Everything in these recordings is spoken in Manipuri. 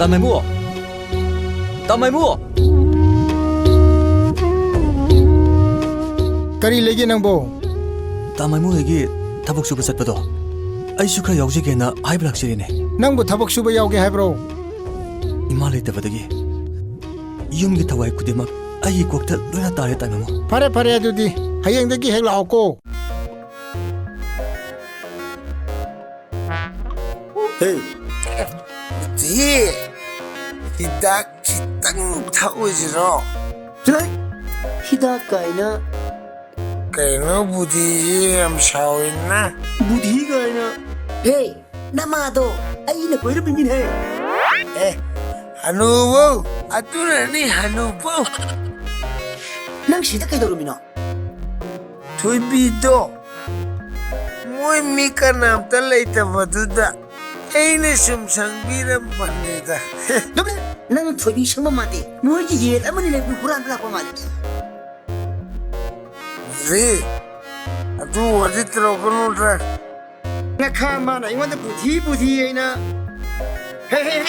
Tamaimu! Tamaimu! Kari lagi nang bo? Tamaimu lagi tabuk suba satpado. Ay sukra yaujige na ay blak sirine. Nang bo thabak suba yauge hai bro? Ima leitavadagi yumgi thawai kudimak ay kokta loina tare Tamaimu. Fare fare adudi hayeng dagi hek lao ko. Hey, di hidak kitang tahu jero. Jai, hidak kaina, Kaino budi am shawin na. budhi kaina. Hey, nama do, aina koira bimin hai. Hanubo, atura ni hanubo. Nang sida kai doro mino. Tui bido. Moi mika nam talai tabaduda. Aina sum sangbiram panida. Doble, nang thobi sangma mate. Noi ji ye amani le buran bla ko mali. Zi, atu wadi terokonu tra. Na kha ma na ingwan da budhi aina. Hey.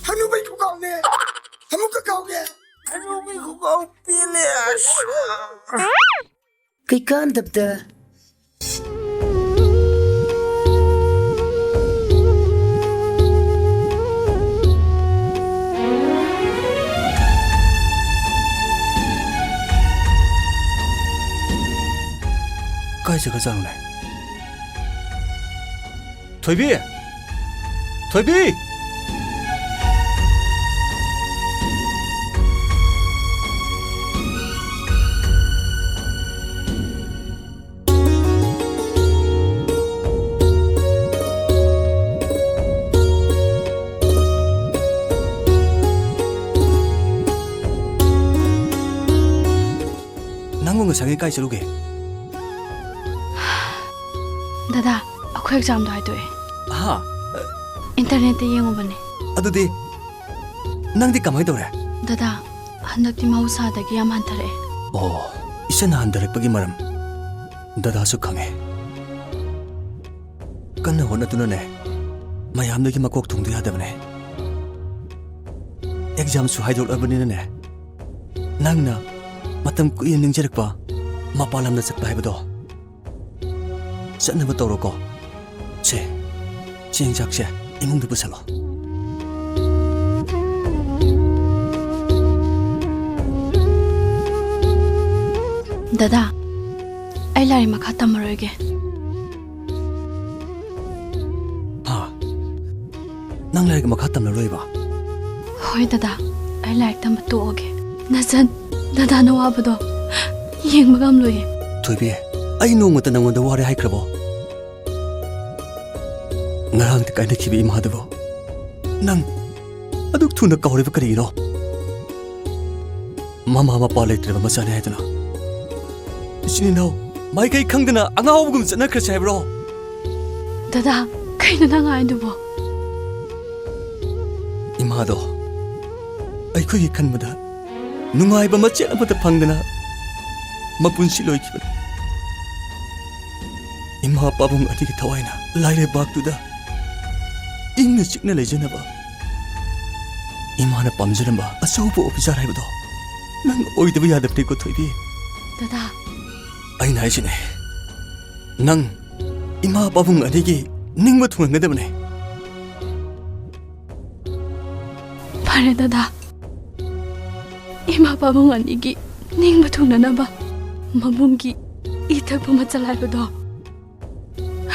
Hanu bai ku kau ne. Hanu ka kau ge. Hanubi ko kau pile asha. Kai kan dabda. Kai jaga jang lai. Thoibi! Thoibi! Nangu ngasang kai chaluge. Dada, aku exam do hai to. Ha, Internet te yengo bane. adudi nangdi kamai dore. Dada, handakti mausa da gi yam hantare. Oh, isana handarakpagi maram dada su khange. Kanna honatuna ne mayamdagi makok thungdu yadabane. Exam su haidol abanina ne. Nangna matam kuya ningjarakpa mapalamda chakpa haibado. Satnaba tawroko. Se chengjak imungda pusalo. Dada, ai lari makha tamaroge. Ha, nang larik makhatam na roiba. Hoi dada, ai lari tam to oge. Nasan, dada no abado. Yeng magam loye. Thoibi, ai nongmata nangonda ware haikrabo. Ngarang ta kaina khibi imhadabo. Nang aduk thuna kawriba karino. Mama mapa leitreba masane haidana. Isinino, mai kai khangdana angawbugum chana khra bro. Dada, kaina na ngai dubo. Imado. Ai khoi khanmada nungaiba mache amata phangdana mapunsi loikibana. Ima pabung adigi thawaina laire baktuda ingna chikna lejanaba. Imana pamjaramba achauba officer haibado nang oidaba yadabte ko thoibi. Dada, Aina haisine nang ima pabung adigi ningma thungadabane. pare dada. Ima pabung anigi ning bathuna na ba. Mabungi itak pama chalai bado.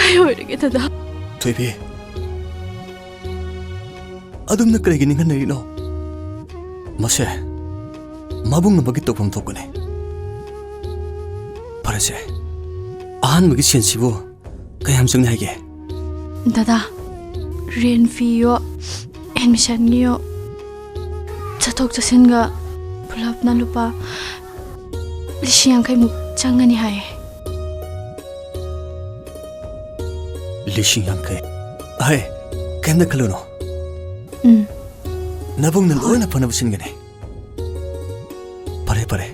Ayo rege dada. Thoibi adumna karegi ninganarino mase mabung nabagi tokpam thokane. Parase ahanbagi sensibu kayam changni haige. Dada, rent fee yo, admission yo, chathok chasinga pulap na lupa 50,000 muk changani hai. Lishing yangkai. Hai, kenda kaluno. Mm. Nabung na loina panabusin gane. Pare.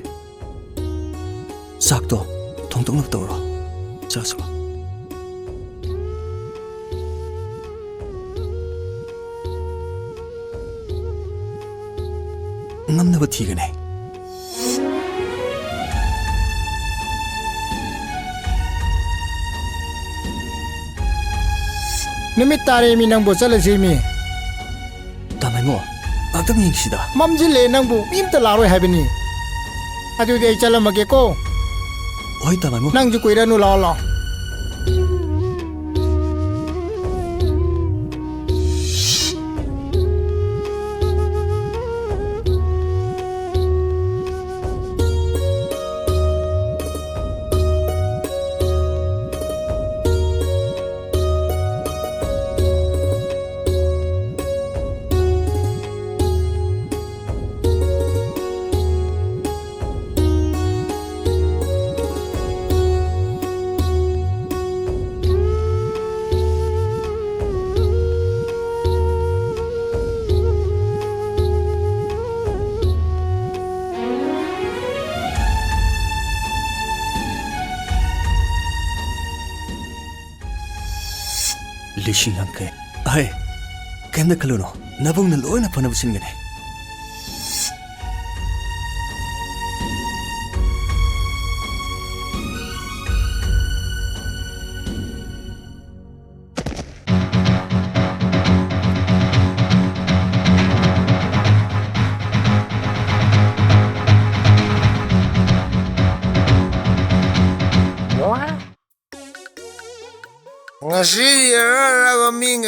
Sakto, tong na tawro. Chaswa. ꯉꯝꯅꯕ ꯊꯤꯒꯅꯤ ꯅꯨꯃꯤꯠ ꯇꯥꯔꯦ ꯃꯤ ꯅꯪꯕꯨ ꯆꯠꯂꯁꯤ ꯃꯤ ꯇꯥꯃꯥꯏꯃꯣ ꯉꯥꯛꯇꯪ ꯌꯦꯡꯁꯤꯗ ꯃꯝꯖꯤꯜꯂꯦ ꯅꯪꯕꯨ ꯃꯤ ꯑꯝꯇ ꯂꯥꯛꯔꯣꯏ ꯍꯥꯏꯕꯅꯤ ꯑꯗꯨꯗꯤ ꯑꯩ ꯆꯠꯂꯝꯃꯒꯦꯀꯣ ꯍꯣꯏ ꯇꯥꯃꯥꯏꯃꯣ ꯅꯪꯁꯨ ꯀꯨꯏꯔꯅꯨ ꯂꯥꯛꯑꯣ ꯂꯥꯛꯑꯣ ꯂꯤꯁꯤꯡ ꯌꯥꯡꯈꯩ ꯑꯍꯩ ꯀꯩꯝꯇ ꯈꯜꯂꯨꯅꯣ ꯅꯕꯨꯡꯅ ꯂꯣꯏꯅ ꯐꯅꯕ ꯁꯤꯟꯒꯅꯤ ngasi ra ming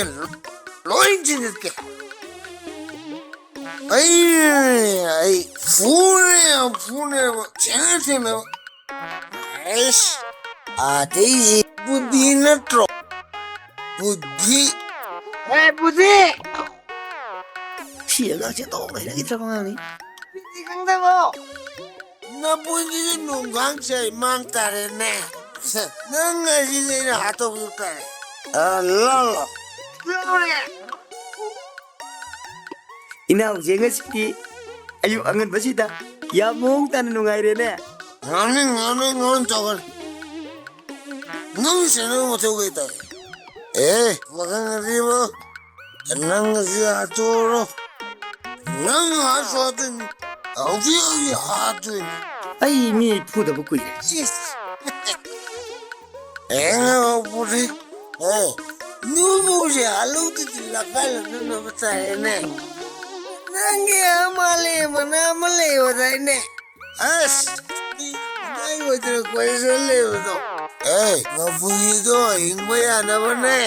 loin jinit ke ai fune chate me aish ate buddhi na tro buddhi buddhi 시에가 제 또래 이렇게 들어가니 na buddhi nung gang chai mang tare ne nang ngasi ne hato bu tare lala 이나 쟁어시기 아유 안근 버시다 야 몽따는 농아이래네 나는 저건 너무 세는 못하고 있다 막ang ribo nang siaturo nang hasotin 어디 하든 아이 미 푸다 먹고 이래 우리 누구지 알로드들 나갈는 너 못하네 nange amale manamale wadaine as nai wadre kwaisole wado ngafuido ingboya na bane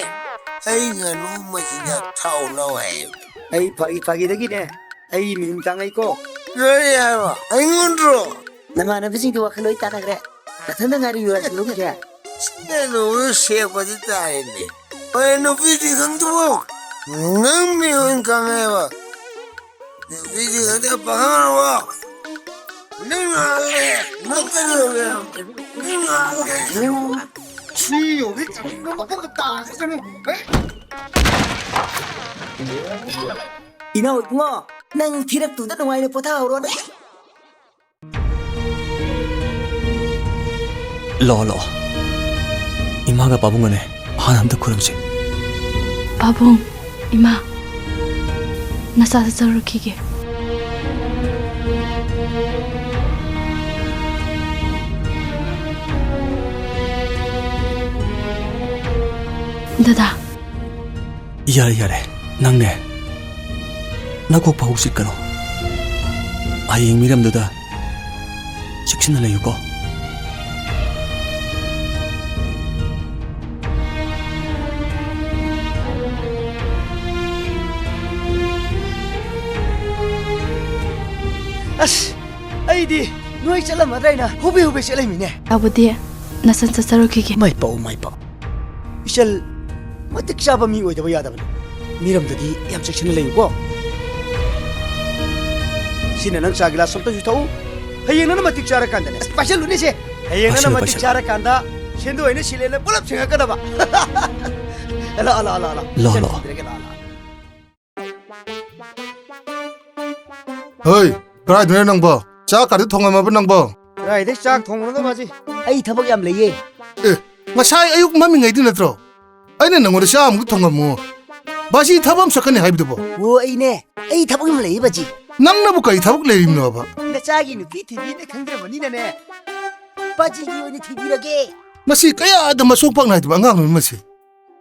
ai nganu machinya thau lo ai 아이 파기 되기네 아이 민당아이고 그래야 ai ngunro 나만은 비싱도 와클로 있다나 그래 나한테 가리 요라 지고 그래 내노 세버지 따이네 왜노 비디 강도 nang miyon kangewa 비디 강도 방하와 능하게 먹거든 능하게 치유 왜 잡는 거 먹었다 세상에 이나 뭐 난 기력 두다 농아이네 보다 오로네 러 이마가 바본거네 하나도 그러지 바봉 이마 나사서 저렇게 다다 야래 낭네 나꼭 보고 싶거노 아이 미람도다 직신을 내유고 아스 아이디 너희 잘라 마다이나 후배 셀레미네 아버지 나사서 저렇게 마이빠오 이셜 마뜩 잡아 미 오이다 야다분 미람들이 얌착신을 내고 신은 낭사 글라스 somto 주타우 하이에는 마뜩 자라 간다네 스페셜 루니세 하이에는 마뜩 자라 간다 신도 에네 실레는 불랍 생각하다 봐 알아 러 Hey, cái này nang bờ, cha cả đứa thằng mà vẫn nang bờ. 라이 덱싹 통로도 맞지 아이 타복이 암 레예 Ê, mà sai ayuk mami ngay din atro. Ay na nang siya am thằng mà mua. Basi thabam sakani hay bidbo. 오 아이네 아이 타복이 암 레예 바지 ꯅꯪꯅꯕꯨ ꯀꯔꯤ ꯊꯕꯛ ꯂꯩꯔꯤꯕꯅꯣꯕ ꯅꯆꯥꯒꯤ ꯅꯨꯄꯤ ꯊꯤꯕꯤꯅ ꯈꯪꯗ꯭ꯔꯕꯅꯤꯅꯅꯦ ꯄꯥꯖꯤꯒꯤ ꯑꯣꯏꯅ ꯊꯤꯕꯤꯔꯒꯦ ꯃꯁꯤ ꯀꯌꯥꯗ ꯃꯁꯣꯛ ꯄꯥꯛ ꯅꯥꯏꯗꯕ ꯑꯉꯥꯡꯅꯤ ꯃꯁꯤ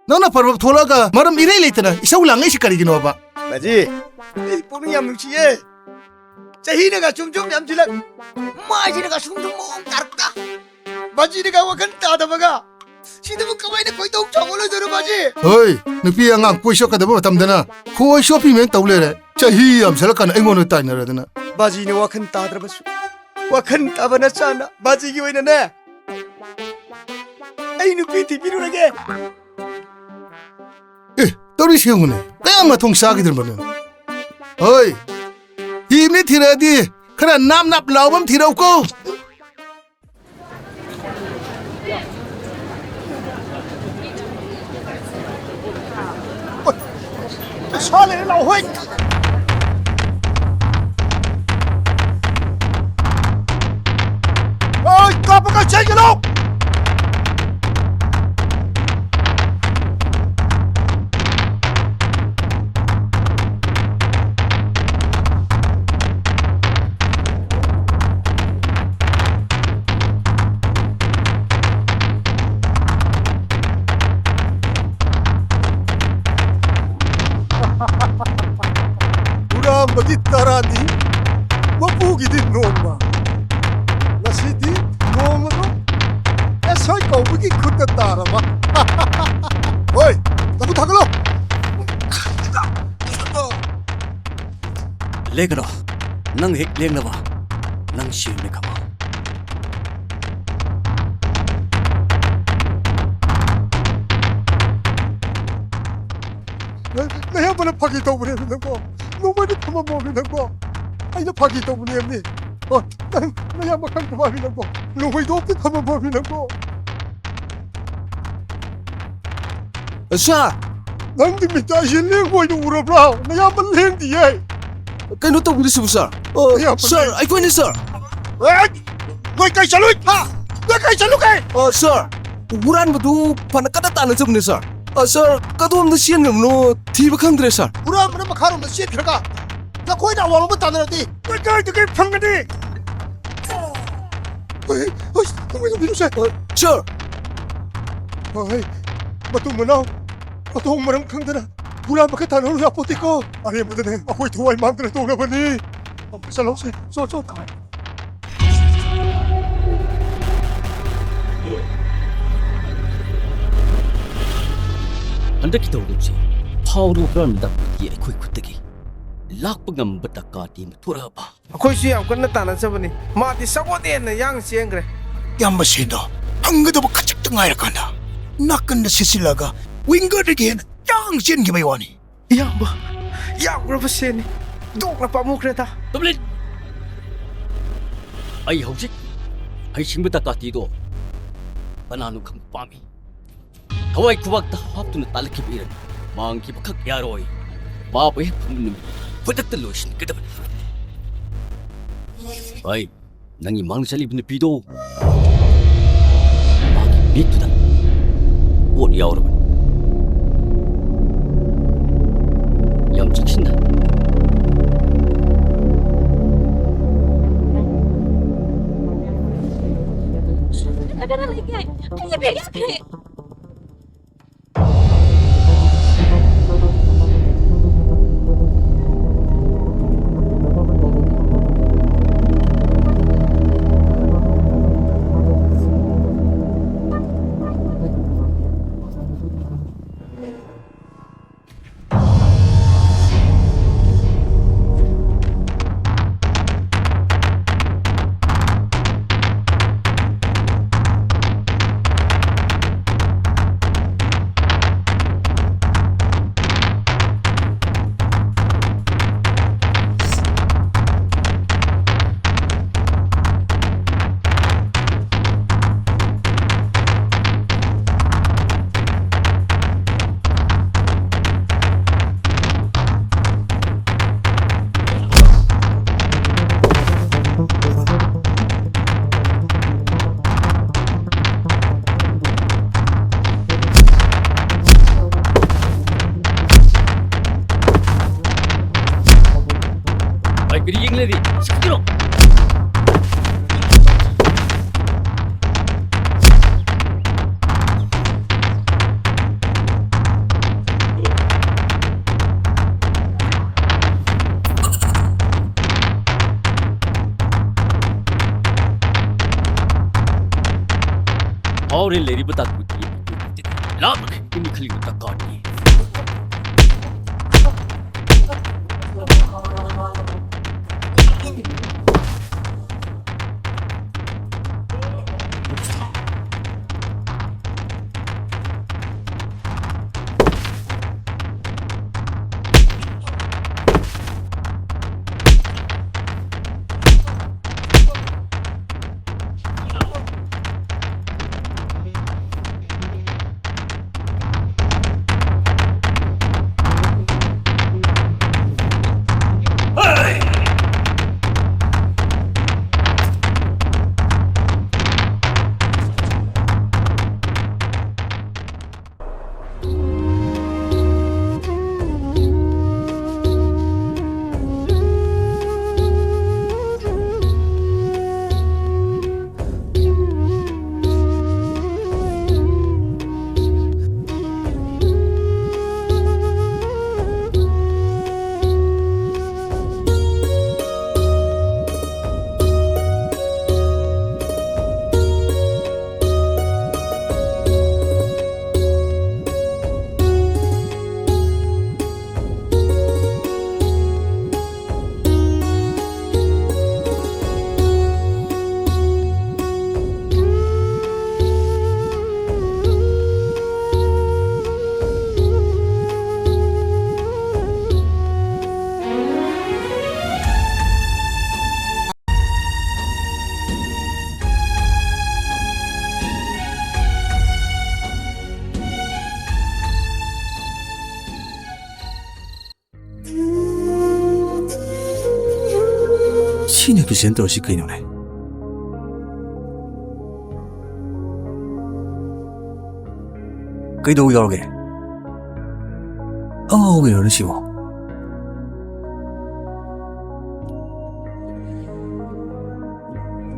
ꯅꯪꯅ ꯄꯔꯕ ꯊꯣꯛꯂꯛꯑꯒ ꯃꯔꯝ ꯏꯔꯩ ꯂꯩꯇꯅ ꯏꯁꯧ ꯂꯥꯡꯉꯩꯁꯤ ꯀꯔꯤꯒꯤꯅꯣꯕ 바지 이 뽀는 얌뭉치에 자희네가 좀좀 얌질라 마지네가 숭숭 몽 따르다 바지네가 와간 따다마가 시드부 까마이네 거의 또 저걸로 들어 바지 ꯍꯣꯏ ꯅꯨꯄꯤ ꯑꯉꯥꯡ ꯀꯣꯏꯁꯣꯛꯀꯗꯕ ꯃꯇꯝꯗꯅ ꯈꯣꯏ ꯁꯣꯄꯤꯃꯦꯟ ꯇꯧ ꯂꯩꯔꯦ ꯆꯍꯤ ꯌꯥꯝꯁꯜꯂꯀꯥꯟꯗ ꯑꯩꯉꯣꯟꯗ ꯇꯥꯏꯅꯔꯗꯅ 바지네 와간 따드라바수 와간 따바나 짜나 바지기 오이나네 에이 누피 디비루라게 ꯑꯦ ꯇꯧꯔꯤꯁꯤ ꯌꯦꯡꯉꯨꯅꯦ ꯀꯌꯥꯝ ꯃꯊꯣꯡ ꯆꯥꯈꯤꯗ꯭ꯔꯕꯅꯣ ꯍꯣꯏ ꯊꯤꯕꯅꯤ ꯊꯤꯔꯛꯑꯗꯤ ꯈꯔ ꯅꯥꯞ ꯅꯥꯞ ꯂꯥꯎꯕ ꯑꯃ ꯊꯤꯔꯛꯎꯀꯣ 살레 나오이 어이 까빠가 챙겨놓 우람버디 따라니 와부기디 노마 나시디 노마도 에서이 거부기 그때 따라봐 어이 너무 다글어 เล็กเหรอนั่งเฮกเลี้ยงนะวะนั่งชิวเลยครับ 내 양반은 파기 더블했는 거 너만이 그만 먹이는 거 아니 나 파기 더블했니 나 양반 한 그만 먹이는 거 너만이 없게 그만 먹이는 거 ꯁꯥꯔ ꯅꯪꯗꯤ ꯃꯤꯇꯥꯏꯁꯤ ꯂꯦꯡꯕ ꯑꯣꯏꯅ ꯎꯔꯕ꯭ꯔꯥ ꯅꯌꯥꯝꯕ ꯂꯦꯡꯗꯤꯌꯦ ꯀꯩꯅꯣ ꯇꯧꯕꯤꯔꯤꯁꯤꯕꯨ ꯁꯥꯔ ꯁꯥꯔ ꯑꯩꯈꯣꯏꯅꯤ ꯁꯥꯔ ꯅꯣꯏ ꯀꯩ ꯆꯠꯂꯨꯏ ꯅꯣꯏ ꯀꯩ ꯆꯠꯂꯨꯒꯦ ꯁꯥꯔ ꯍꯨꯔꯥꯟꯕꯗꯨ ꯐꯅ ꯀꯟꯅ ꯇꯥꯟꯅꯖꯕꯅꯦ ꯁꯥꯔ ꯁꯥꯔ ꯀꯗꯣꯝꯗ ꯆꯦꯟꯈ꯭ꯔꯕꯅꯣ ꯊꯤꯕ ꯈꯪꯗ꯭ꯔꯦ ꯁꯥꯔ ꯍꯨꯔꯥꯟꯕꯅ ꯃꯈꯥꯔꯣꯝꯗ ꯆꯦꯟꯈ꯭ꯔꯒ ꯅꯈꯣꯏꯅ ꯑꯋꯥꯡꯂꯣꯝꯗ ꯇꯥꯟꯅꯔꯗꯤ ꯅꯣꯏ ꯀꯥꯏꯗꯒꯤ ꯐꯪꯒꯅꯤ ꯀꯃꯥꯏꯅ ꯇꯧꯕꯤꯔꯨꯁꯦ ꯁꯥꯔ ꯃꯇꯨꯡ ꯃꯅꯥꯎ ꯃꯊꯣꯡ ꯃꯔꯝ ꯈꯪꯗꯅ ꯍꯨꯔꯥꯟꯕꯒ ꯇꯥꯟꯅꯔꯨ ꯌꯥꯄꯣꯠꯇꯦꯀꯣ ꯑꯔꯦꯝꯕꯗꯅꯦ ꯑꯩꯈꯣꯏ ꯊꯋꯥꯏ ꯃꯥꯡꯗꯅ ꯇꯧꯔꯕꯅꯤ ꯆꯠꯂꯣꯁꯦ ꯆꯣ ꯍꯟꯗꯛꯀꯤ ꯊꯧꯗꯣꯛꯁꯦ ꯐꯥꯎꯔꯕ ꯍꯨꯔꯥꯟꯕ ꯗꯥꯛꯇꯔꯒꯤ ꯑꯩꯈꯣꯏ ꯈꯨꯠꯇꯒꯤ ꯂꯥꯛꯄ ꯉꯝꯕ ꯗꯔꯀꯥꯔꯗꯤ ꯑꯃ ꯊꯣꯔꯛꯑꯕ ꯑꯩꯈꯣꯏꯁꯨ ꯌꯥꯝ ꯀꯟꯅ ꯇꯥꯟꯅꯖꯕꯅꯤ ꯃꯥꯗꯤ ꯁꯒꯣꯜꯗꯦꯟꯅ ꯌꯥꯡ ꯆꯦꯟꯈ꯭ꯔꯦ ꯌꯥꯝꯕ ꯁꯦꯟꯗꯣ ꯐꯪꯒꯗꯕ ꯈꯖꯤꯛꯇ ꯉꯥꯏꯔꯀꯥꯟꯗ ꯅꯥꯀꯟꯗ ꯁꯤꯠꯆꯤꯜꯂꯒ ꯋꯤꯡꯒꯔꯗꯒꯤ ꯍꯦꯟꯅ ꯌꯥꯡ ꯆꯦꯟꯈꯤꯕꯩ ꯋꯥꯅꯤ ꯏꯌꯥꯝꯕ ꯌꯥꯝꯈ꯭ꯔꯕ ꯁꯦꯟꯅꯤ ꯇꯣꯛꯅ ꯄꯥꯝꯃꯨꯈ꯭ꯔꯦꯗ ꯇꯨꯝꯂꯤꯟ ꯑꯩ ꯍꯧꯖꯤꯛ ꯍꯩꯁꯤꯡꯕ ꯗꯀꯥꯇꯤꯗꯣ ꯀꯅꯥꯅꯣ ꯈꯪꯕ ꯄꯥꯝꯃꯤ ꯊꯋꯥꯏ ꯈꯨꯕꯥꯛꯇ ꯍꯥꯞꯇꯨꯅ ꯇꯥꯜꯂꯛꯈꯤꯕ ꯏꯔꯅꯤ ꯃꯥꯡꯈꯤꯕ ꯈꯛ ꯌꯥꯔꯣꯏ ꯃꯥꯕꯨ ꯍꯦꯛ ꯐꯪꯕ ꯅꯨꯃꯤꯠ ꯈꯨꯗꯛꯇ ꯂꯣꯏꯁꯤꯟꯒꯗꯕꯅꯤ ꯍꯣꯏ ꯅꯪꯒꯤ ꯃꯥꯡꯗ ꯆꯠꯂꯤꯕ ꯅꯨꯄꯤꯗꯣ ꯃꯥꯒꯤ ꯃꯤꯠꯇꯨꯗ ꯄꯣꯠ ꯌꯥꯎꯔꯕꯅꯤ ꯌꯥꯝ ꯆꯦꯛꯁꯤꯟꯅ Agora liguei. Queria pegar aqui. Aure leri batat buti. Lam ini khali batat kani. 신의 비전도 없이 그이노네. 그이도 여러게. 왜 이러는 시고?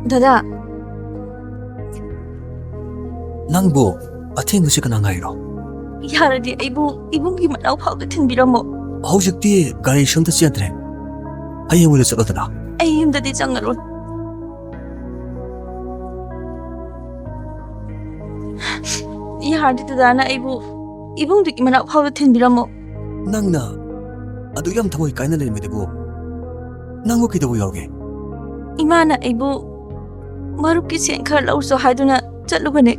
Dada, 낭부 아탱그시 그나가이로. yaradi ibungi manaw phawda thinbiramo. hꯧꯖꯤꯛꯇꯤ ꯒꯥꯔꯤ ꯁꯨꯝꯇ ꯆꯦꯟꯗ꯭ꯔꯦ. ꯍꯌꯦꯡ ꯑꯣꯏꯅ ꯆꯠꯂꯣꯗꯅ. Ay yumdadi changaron. Yaradi dadana ibungdi manaw phawda thinbiramo. ꯅꯪꯅ ꯑꯗꯨ ꯌꯥꯝ ꯊꯃꯣꯏ ꯀꯥꯏꯅ ꯂꯩꯔꯝꯃꯤꯗꯨꯕꯨ ꯅꯪꯕꯨ ꯀꯩꯗꯧꯕ ꯌꯥꯎꯒꯦ? Imana aibu marupki sen khar lawso haiduna chatlubane.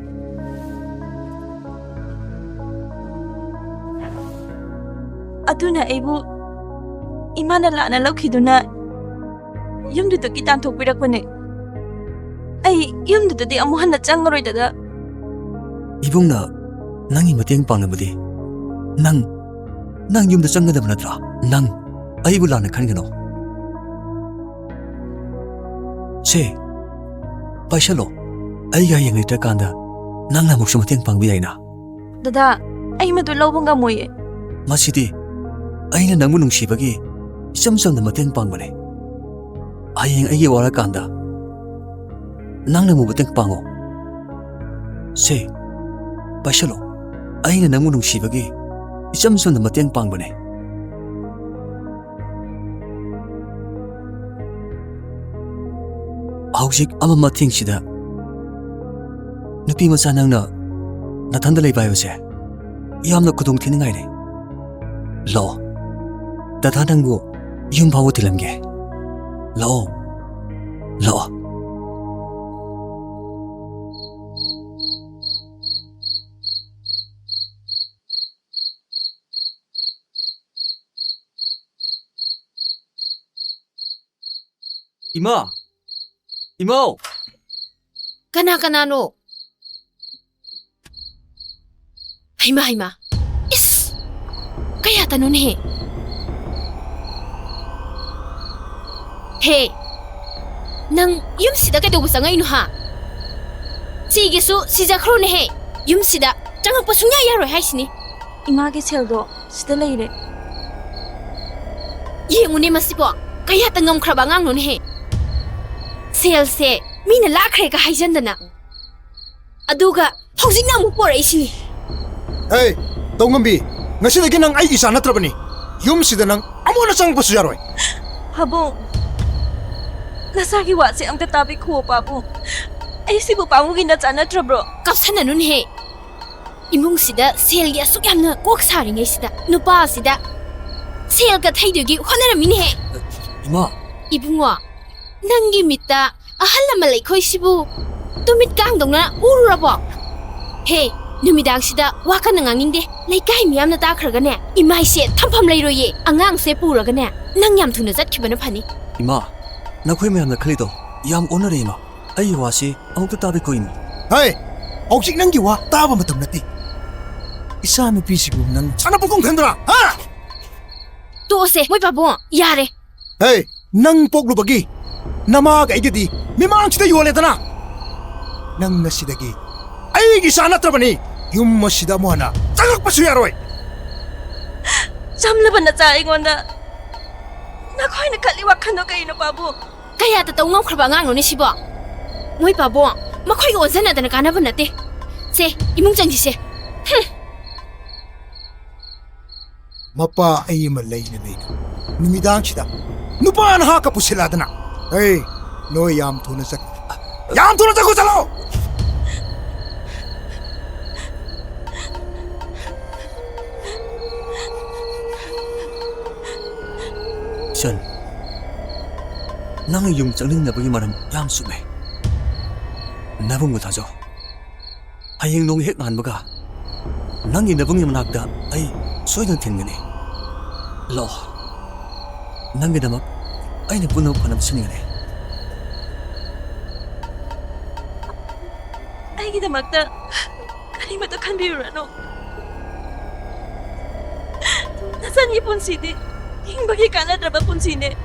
Aduna aibu imana lana lawkhiduna yumdudagi tanthokpirakbane. Ai yumdudadi amu hanna changaroi dada. 이봉나 낭이 mateng pangnabadi 낭 yumda changadaba natra. 낭 aibu lana khangano. ꯁꯦ ꯄꯥꯏꯁꯜꯂꯣ. ꯑꯩꯒ ꯍꯌꯦꯡ ꯂꯩꯇ꯭ꯔꯀꯥꯟꯗ ꯅꯪꯅ ꯑꯃꯨꯛꯁꯨ ꯃꯇꯦꯡ ꯄꯥꯡꯕ ꯌꯥꯏꯅ. Dada, ai madu lawba ngamoye. ꯃꯁꯤꯗꯤ ꯑꯩꯅ ꯅꯪꯕꯨ ꯅꯨꯡꯁꯤꯕꯒꯤ ꯏꯆꯝ ꯆꯝꯅ ꯃꯇꯦꯡ ꯄꯥꯡꯕꯅꯦ. ꯍꯌꯦꯡ ꯑꯩꯒꯤ ꯋꯥꯔꯀꯥꯟꯗ ꯅꯪꯅ ꯑꯃꯨꯛ ꯃꯇꯦꯡ ꯄꯥꯡꯉꯣ. ꯁꯦ ꯄꯥꯏꯁꯜꯂꯣ. ꯑꯩꯅ ꯅꯪꯕꯨ ꯅꯨꯡꯁꯤꯕꯒꯤ 이점 ꯆꯝꯅ ꯃꯇꯦꯡ ꯄꯥꯡꯕꯅꯦ. ꯍꯧꯖꯤꯛ ꯃꯊꯦꯡꯁꯤꯗ ꯅꯨꯄꯤ ꯃꯆꯥ ꯅꯪꯅ ꯅꯊꯟꯗ ꯂꯩꯕ ꯍꯥꯏꯕꯁꯦ ꯌꯥꯝꯅ ꯈꯨꯗꯣꯡꯊꯤꯅꯤꯡꯉꯥꯏꯅꯦ. ꯂꯥꯛꯑꯣ, ꯗꯗꯥ ꯅꯪꯕꯨ ꯌꯨꯝ ꯐꯥꯎꯕ ꯊꯤꯜꯂꯝꯒꯦ. ꯂꯥꯛꯑꯣ, ꯂꯥꯛꯑꯣ. 이모! Kana-kanano? Haima. Is! Kaya tanun he. Hey! Nang yum sida kay dubusa ngayon ha? Sige su, si Zakro ne he. Yum sida, jangan pasungya yaro hay sini. Imagi seldo, sida leire. Yengu ne masipo, kaya tangam krabangang nun he. Sel se, mina lakre ka haijandana. Aduga, hojik na mo por isi. Hey, Tongambi, ngasidagi nang ay isa na trabani. Yum sida nang amo na sang pasuyaroy. Habong, nasagi wa si ang tatabi ko, Pabong. ꯑꯩꯁꯤꯕꯨ ꯄꯥꯃꯨꯒꯤ ꯅꯆꯥ ꯅꯠꯇ꯭ꯔꯕ꯭ꯔꯣ? ꯀꯞꯁꯟꯅꯅꯨꯅꯦꯍꯦ 이몽시다 셀기 ꯑꯁꯨꯛ ꯌꯥꯝꯅ 꼭 사링해시다 누빠시다 셀가 태이되기 호나라미네 이마 이붕어 낭기 밑다 아할라마 레이코이시부 또 밑강동나 우르라보 헤 누미당시다 와카는 앙인데 레이카이 미암나 따크라가네 이마이세 탐팜 레이로예 앙앙세 뿌라가네 낭얌 두나 잣키바나 파니 이마 나코이 매함나 클리도 얌 오늘에 이마 아이 와시 아무도 따비 코임 Hey, 혹시 난기와 따바 맞던 나티. 이사미 비시고 난 차나보공 간다. 하! 또세 모이바보 야래 Hey, 난 복루바기. 나마가 이게디 미망치다 요래다나. 난 나시다기. 아이기 사나트라바니. юм마시다 뭐하나. 짜각바수야로이. ꯆꯝꯂꯕ ꯅꯆꯥ ꯑꯩꯉꯣꯟꯗ ꯅꯈꯣꯏꯅ ꯈꯜꯂꯤ ꯋꯥꯈꯜꯗꯣ ꯀꯩꯅꯣ ꯕꯥꯕꯨ? ꯀꯌꯥꯗ ꯇꯧ ꯉꯝꯈ꯭ꯔꯕ ꯑꯉꯥꯡꯅꯣꯅꯦ ꯁꯤꯕꯣ ꯃꯣꯏ ꯄꯥꯕꯣ ꯃꯈꯣꯏꯒ ꯑꯣꯟꯖꯟꯅꯗꯅ ꯀꯥꯟꯅꯕ ꯅꯠꯇꯦ ꯁꯦ ꯏꯃꯨꯡ ꯆꯪꯁꯤꯁꯦ Mapa ay malay na lay. Numidang sida. Nupaan ha ka pusiladana. Hey, no yam tuna sak. Yam tuna sak ko salo. 션 낭의 용 짱능 나보기 말은 얌 수매 나본 거 다죠 하행 농 핵 한버가 낭이 나봉이 만학다 아이 소이던 텐거네 로 낭게 담아 아이는 분노 관함 스닝네 ꯑꯩꯒꯤꯗꯃꯛꯇ ꯀꯔꯤꯃꯠꯇ ꯈꯟꯕꯤꯔꯨꯔꯅꯨ. ꯅꯆꯟꯒꯤ ꯄꯨꯟꯁꯤꯗꯤ ꯍꯤꯡꯕꯒꯤ ꯀꯥꯟꯅꯗ꯭ꯔꯕ ꯄꯨꯟꯁꯤꯅꯦ.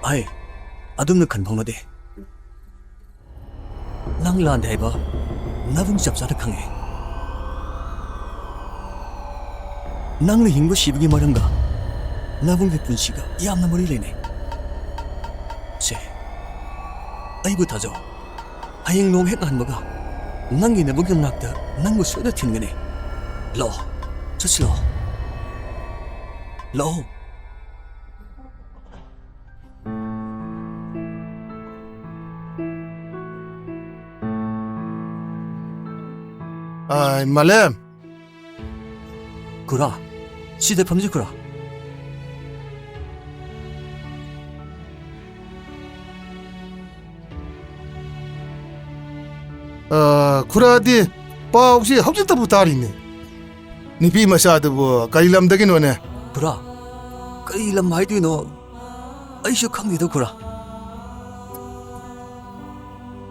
아이 아dum는 간봉너데 낭 라한테 해봐 나봉 잡사를 강해 낭을 흰거 씹기 마련가 나봉 백분 씨가 얌나 머리래네 제 아이고 다져 하잉 농 핵 한버가 낭기 내 목욕 낙다 낭고 쏘다 튄 거네 로 저슬로 로 Ai, malem. 구라 시대 범지 구라 Kuradi, pa 혹시 hawjita butariне. Nipi masada bo kailam dagin wane. 구라 까이람 마이도 너 아이쇼 강기도 구라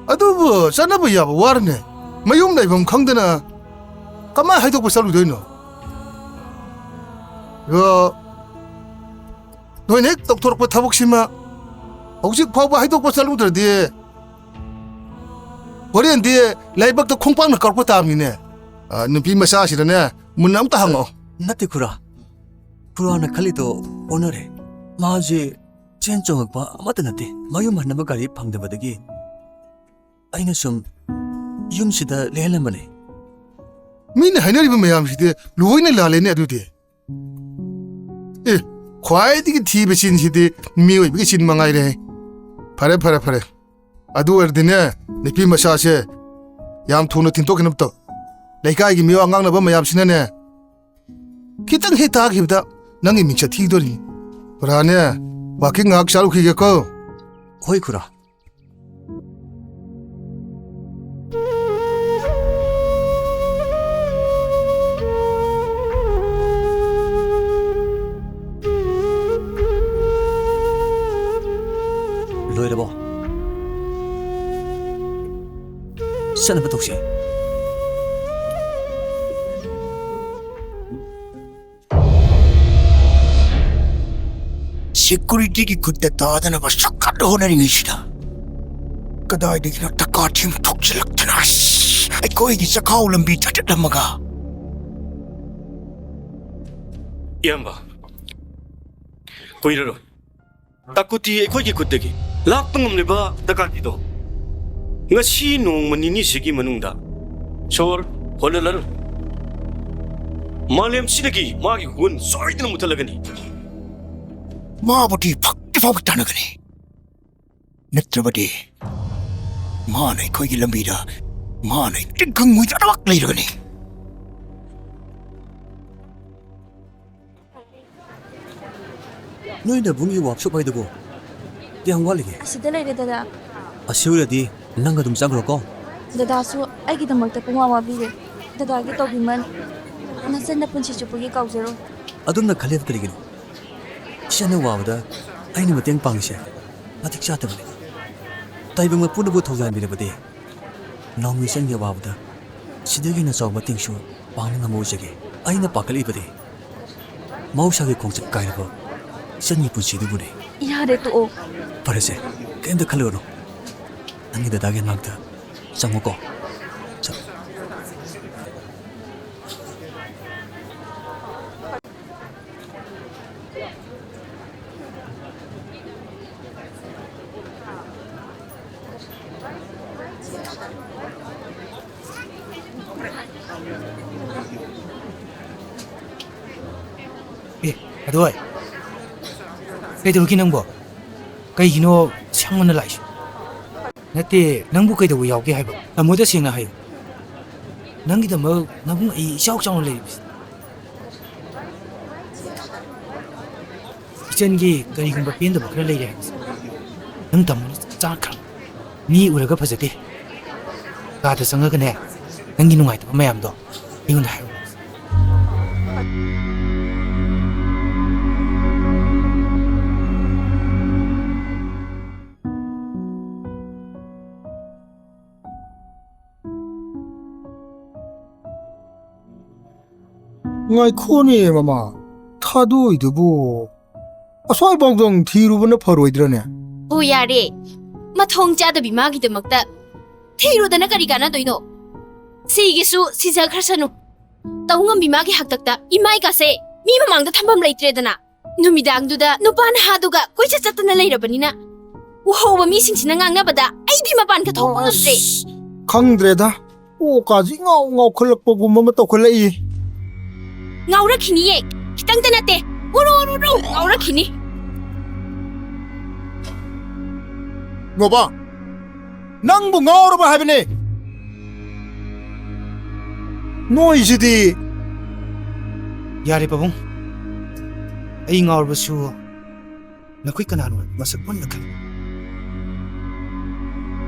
Adu bo sana bo yab warne. Mayum dai bam khangdana. Kama haidok bo salu doino. Yo Noinek doktor pa thabok sima. 혹시 파바 하이독 보 사루 들디. 버리엔디 라이박도 콩빵나 걸고 다음이네. 눈비 마사시라네. 문남 다 항어. 나때 구라 구라나 칼리도 오늘에 마지 젠정을 봐 아마도 나때 마유 만나면 가리 방대바득이 아이는 좀 юм시다 레헬만에 미네 하이너리 mayam시데 로이네 라레네 아두디. 에 콰이디기 티베신 시데 미오이 비게 신망아이레. 파레 아두 얼디네 니피 마사세 얌 투노 틴토케납토 레이카이기 미오 안강나 봐 mayam시네네. kitang hita gibda nangi mincha thigdori brane walking ak chalu khige ko 호이 구라 로이라보 사나바 독시 Security ki kutta taadana ba sakkat honari ngishida. Kadai dikna takatim thokchilak tanas. Ai koi gi sakhaw lambi tatamaga. 이양바 고이러로 따꾸티 에코기 굿데기 락동음네바 따까티도 ngasi nongmani sigi manungda chor holalaru malem sidagi magi gun soidna mutalagani Mabudi phakti phawtana gani. Natrabadi ꯃꯥꯅ ꯑꯩꯈꯣꯏꯒꯤ ꯂꯝꯕꯤꯗ ꯃꯥꯅ ꯈꯪꯉꯣꯏꯗꯅꯃꯛ ꯂꯩꯔꯒꯅꯤ ꯅꯣꯏ ꯅꯕꯨꯡꯒꯤ ꯋꯥꯛꯁꯣꯞ ꯍꯥꯏꯗꯨꯕꯨ ꯀꯌꯥꯝ ꯋꯥꯠꯂꯤꯒꯦ ꯑꯁꯤꯗ ꯂꯩꯔꯦ ꯗꯗꯥ ꯑꯁꯤ ꯑꯣꯏꯔꯗꯤ ꯅꯪ ꯑꯗꯨꯝ ꯆꯪꯈ꯭ꯔꯣꯀꯣ ꯗꯗꯥꯁꯨ ꯑꯩꯒꯤꯗꯃꯛꯇ ꯄꯨꯡꯋꯥ ꯋꯥꯕꯤꯔꯦ ꯗꯗꯥꯒꯤ ꯇꯧꯕꯤꯃꯟ ꯅꯆꯟꯅ ꯄꯨꯟꯁꯤ ꯆꯨꯞꯄꯒꯤ ꯀꯥꯎꯖꯔꯣ ꯑꯗꯨꯝꯅ ꯈꯜꯂꯦꯕ ꯀꯔꯤꯒꯤꯅꯣ ꯏꯆꯟꯅ ꯋꯥꯕꯗ ꯑꯩꯅ ꯃꯇꯦꯡ ꯄꯥꯡꯉꯤꯁꯦ ꯃꯇꯤꯛ ꯆꯥꯗꯕꯅꯤ ꯇꯥꯏꯕꯪ ꯃꯄꯨꯅꯕꯨ ꯊꯧꯖꯥꯟꯕꯤꯔꯕꯗꯤ ꯅꯣꯡꯃ ꯏꯆꯟꯒꯤ ꯑꯋꯥꯕꯗ ꯁꯤꯗꯒꯤ ꯍꯦꯟꯅ ꯆꯥꯎꯕ ꯃꯇꯦꯡꯁꯨ ꯄꯥꯡꯕ ꯉꯝꯃꯣꯏꯖꯒꯦ ꯑꯩꯅ ꯄꯥꯈꯠꯂꯤꯕꯗꯤ ꯃꯍꯧꯁꯥꯒꯤ ꯈꯣꯡꯆꯠ ꯀꯥꯏꯔꯕ ꯏꯆꯟꯒꯤ ꯄꯨꯟꯁꯤꯗꯨꯕꯨꯅꯤ ꯌꯥꯔꯦ ꯇꯣꯛꯑꯣ ꯐꯔꯦꯁꯦ ꯀꯩꯝꯇ ꯈꯜꯂꯨꯔꯅꯨ ꯅꯪꯒꯤ ꯗꯗꯥꯒꯤ ꯃꯅꯥꯛꯇ ꯆꯪꯉꯨꯀꯣ ꯆꯪ ꯑꯗꯣꯏ ꯀꯩꯗꯧꯔꯒꯦ ꯅꯪꯕꯣ ꯀꯩꯒꯤꯅꯣ ꯁꯪꯃꯟꯅ ꯂꯥꯛꯏꯁꯦ ꯅꯠꯇꯦ ꯅꯪꯕꯨ ꯀꯩꯗꯧꯕ ꯌꯥꯎꯒꯦ ꯍꯥꯏꯕ ꯇꯥꯃꯣꯗ ꯁꯦꯡꯅ ꯍꯥꯏꯌꯨ ꯅꯪꯒꯤꯗꯃꯛ ꯅꯕꯨꯡ ꯑꯩ ꯏꯆꯥꯎ ꯆꯥꯎꯅ ꯂꯩꯔꯤꯕꯁꯤ ꯏꯆꯟꯒꯤ ꯀꯔꯤꯒꯨꯝꯕ ꯄꯦꯟꯗꯕ ꯈꯔ ꯂꯩꯔꯦ ꯍꯥꯏꯕꯁꯦ ꯅꯪ ꯇꯥꯃꯣꯅ ꯆꯥꯅ ꯈꯪ ꯃꯤ ꯎꯔꯒ ꯐꯖꯗꯦ ꯀꯥꯗ ꯆꯪꯉꯒꯅꯦ ꯅꯪꯒꯤ ꯅꯨꯡꯉꯥꯏꯇꯕ ꯃꯌꯥꯝꯗꯣ ꯑꯩꯉꯣꯟꯗ ꯍꯥꯏꯔꯛꯑꯣ ꯉꯥꯏꯈꯣꯅꯦ ꯃꯃꯥ ꯊꯥꯗꯣꯏꯗꯨꯕꯨ ꯑꯁ꯭ꯋꯥꯏꯐꯥꯎꯗꯪ ꯊꯤꯔꯨꯕꯅ ꯐꯔꯣꯏꯗ꯭ꯔꯅꯦ ꯑꯣ ꯌꯥꯔꯦ ꯃꯊꯣꯡ ꯆꯥꯗꯕꯤ ꯃꯥꯒꯤꯗꯃꯛꯇ ꯊꯤꯔꯨꯗꯅ ꯀꯔꯤ ꯀꯥꯟꯅꯗꯣꯏꯅꯣ ꯁꯤꯒꯤꯁꯨ ꯁꯤꯖꯈ꯭ꯔꯁꯅꯨ ꯇꯧ ꯉꯝꯕꯤ ꯃꯥꯒꯤ ꯍꯥꯛꯇꯛꯇ ꯏꯃꯥꯏꯒꯥꯁꯦ ꯃꯤ ꯃꯃꯥꯡꯗ ꯊꯝꯐꯝ ꯂꯩꯇ꯭ꯔꯦꯗꯅ ꯅꯨꯃꯤꯗꯥꯡꯗꯨꯗ ꯅꯨꯄꯥ ꯅꯍꯥꯗꯨꯒ ꯀꯣꯏꯆꯠ ꯆꯠꯇꯅ ꯂꯩꯔꯕꯅꯤꯅ ꯎꯍꯧꯕ ꯃꯤꯁꯤꯡꯁꯤꯅ ꯉꯥꯡꯅꯕꯗ ꯑꯩꯗꯤ ꯃꯄꯥꯟꯒ ꯊꯣꯛꯄ ꯉꯝꯗ꯭ꯔꯦ ꯈꯪꯗ꯭ꯔꯦꯗ ꯑꯣ ꯀꯥꯁꯤ ꯉꯥꯎꯈꯠꯂꯛꯄꯒꯨꯝꯕ ꯑꯃ ꯇꯧꯈꯠꯂꯛꯏ ꯉꯥꯎꯔꯛꯈꯤꯅꯤꯌꯦ ꯈꯤꯇꯪꯇ ꯅꯠꯇꯦ ꯎꯔꯨ ꯉꯥꯎꯔꯛꯈꯤꯅꯤ ꯉꯣꯕ ꯅꯪꯕꯨ ꯉꯥꯎꯔꯕ ꯍꯥꯏꯕꯅꯦ ꯅꯣꯏꯁꯤꯗꯤ ꯌꯥꯔꯦ ꯄꯥꯕꯨꯡ ꯑꯩ ꯉꯥꯎꯔꯕꯁꯨ ꯅꯈꯣꯏ ꯀꯅꯥꯅꯣ ꯃꯁꯛ ꯃꯨꯟꯅ ꯈꯪꯏ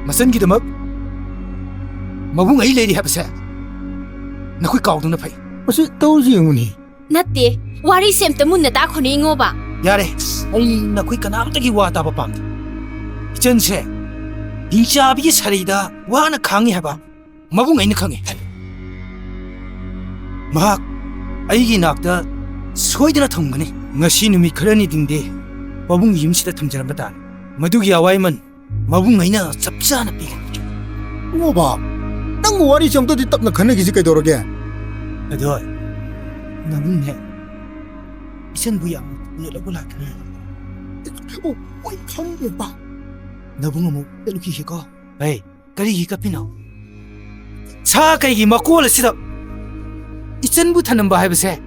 ꯃꯆꯟꯒꯤꯗꯃꯛ ꯃꯕꯨꯡ ꯑꯩ ꯂꯩꯔꯤ ꯍꯥꯏꯕꯁꯦ ꯅꯈꯣꯏ ꯀꯥꯎꯗꯨꯅ ꯐꯩ ꯃꯁꯤ ꯇꯧꯔꯤꯁꯤ ꯌꯦꯡꯉꯨꯅꯤ ꯅꯠꯇꯦ ꯋꯥꯔꯤꯁꯦ ꯑꯝꯇ ꯃꯨꯟꯅ ꯇꯥꯈꯣꯅꯦ ꯏꯉꯣꯕ ꯌꯥꯔꯦ ꯑꯩ ꯅꯈꯣꯏ ꯀꯅꯥꯝꯇꯒꯤ ꯋꯥ ꯇꯥꯕ ꯄꯥꯝꯗꯦ ꯏꯆꯟꯁꯦ ꯍꯤꯡꯆꯥꯕꯤꯒꯤ ꯁꯔꯩꯗ ꯋꯥꯅ ꯈꯥꯡꯉꯤ ꯍꯥꯏꯕ ꯃꯕꯨꯡ ꯑꯩꯅ ꯈꯪꯉꯤ ꯃꯍꯥꯛ ꯑꯩꯒꯤ ꯅꯥꯛꯇ ꯁꯣꯏꯗꯅ ꯊꯝꯒꯅꯤ ꯉꯁꯤ ꯅꯨꯃꯤꯠ ꯈꯔꯅꯤ ꯗꯤꯡꯗꯦ ꯄꯥꯕꯨꯡꯒꯤ ꯌꯨꯝꯁꯤꯗ ꯊꯝꯖꯔꯝꯕ ꯇꯥꯔꯦ ꯃꯗꯨꯒꯤ ꯑꯋꯥꯏꯃꯟ ꯃꯕꯨꯡ ꯑꯩꯅ ꯆꯞ ꯆꯥꯅ ꯄꯤꯒꯅꯤ ꯉꯣꯕ ꯅꯪꯕꯨ ꯋꯥꯔꯤꯁꯤ ꯑꯝꯇꯗꯤ ꯇꯞꯅ ꯈꯟꯅꯈꯤꯁꯤ ꯀꯩꯗꯧꯔꯒꯦ ꯑꯗꯣ ꯅꯕꯨꯡꯅꯦ 이젠 뭐야 내려고 라그네 ой ꯈꯪꯗꯦꯕ 너붕어 뭐 때리기 희거 에이 그리 희가 피나 사 그이 막고를 시다 이젠부터는 뭐 해보세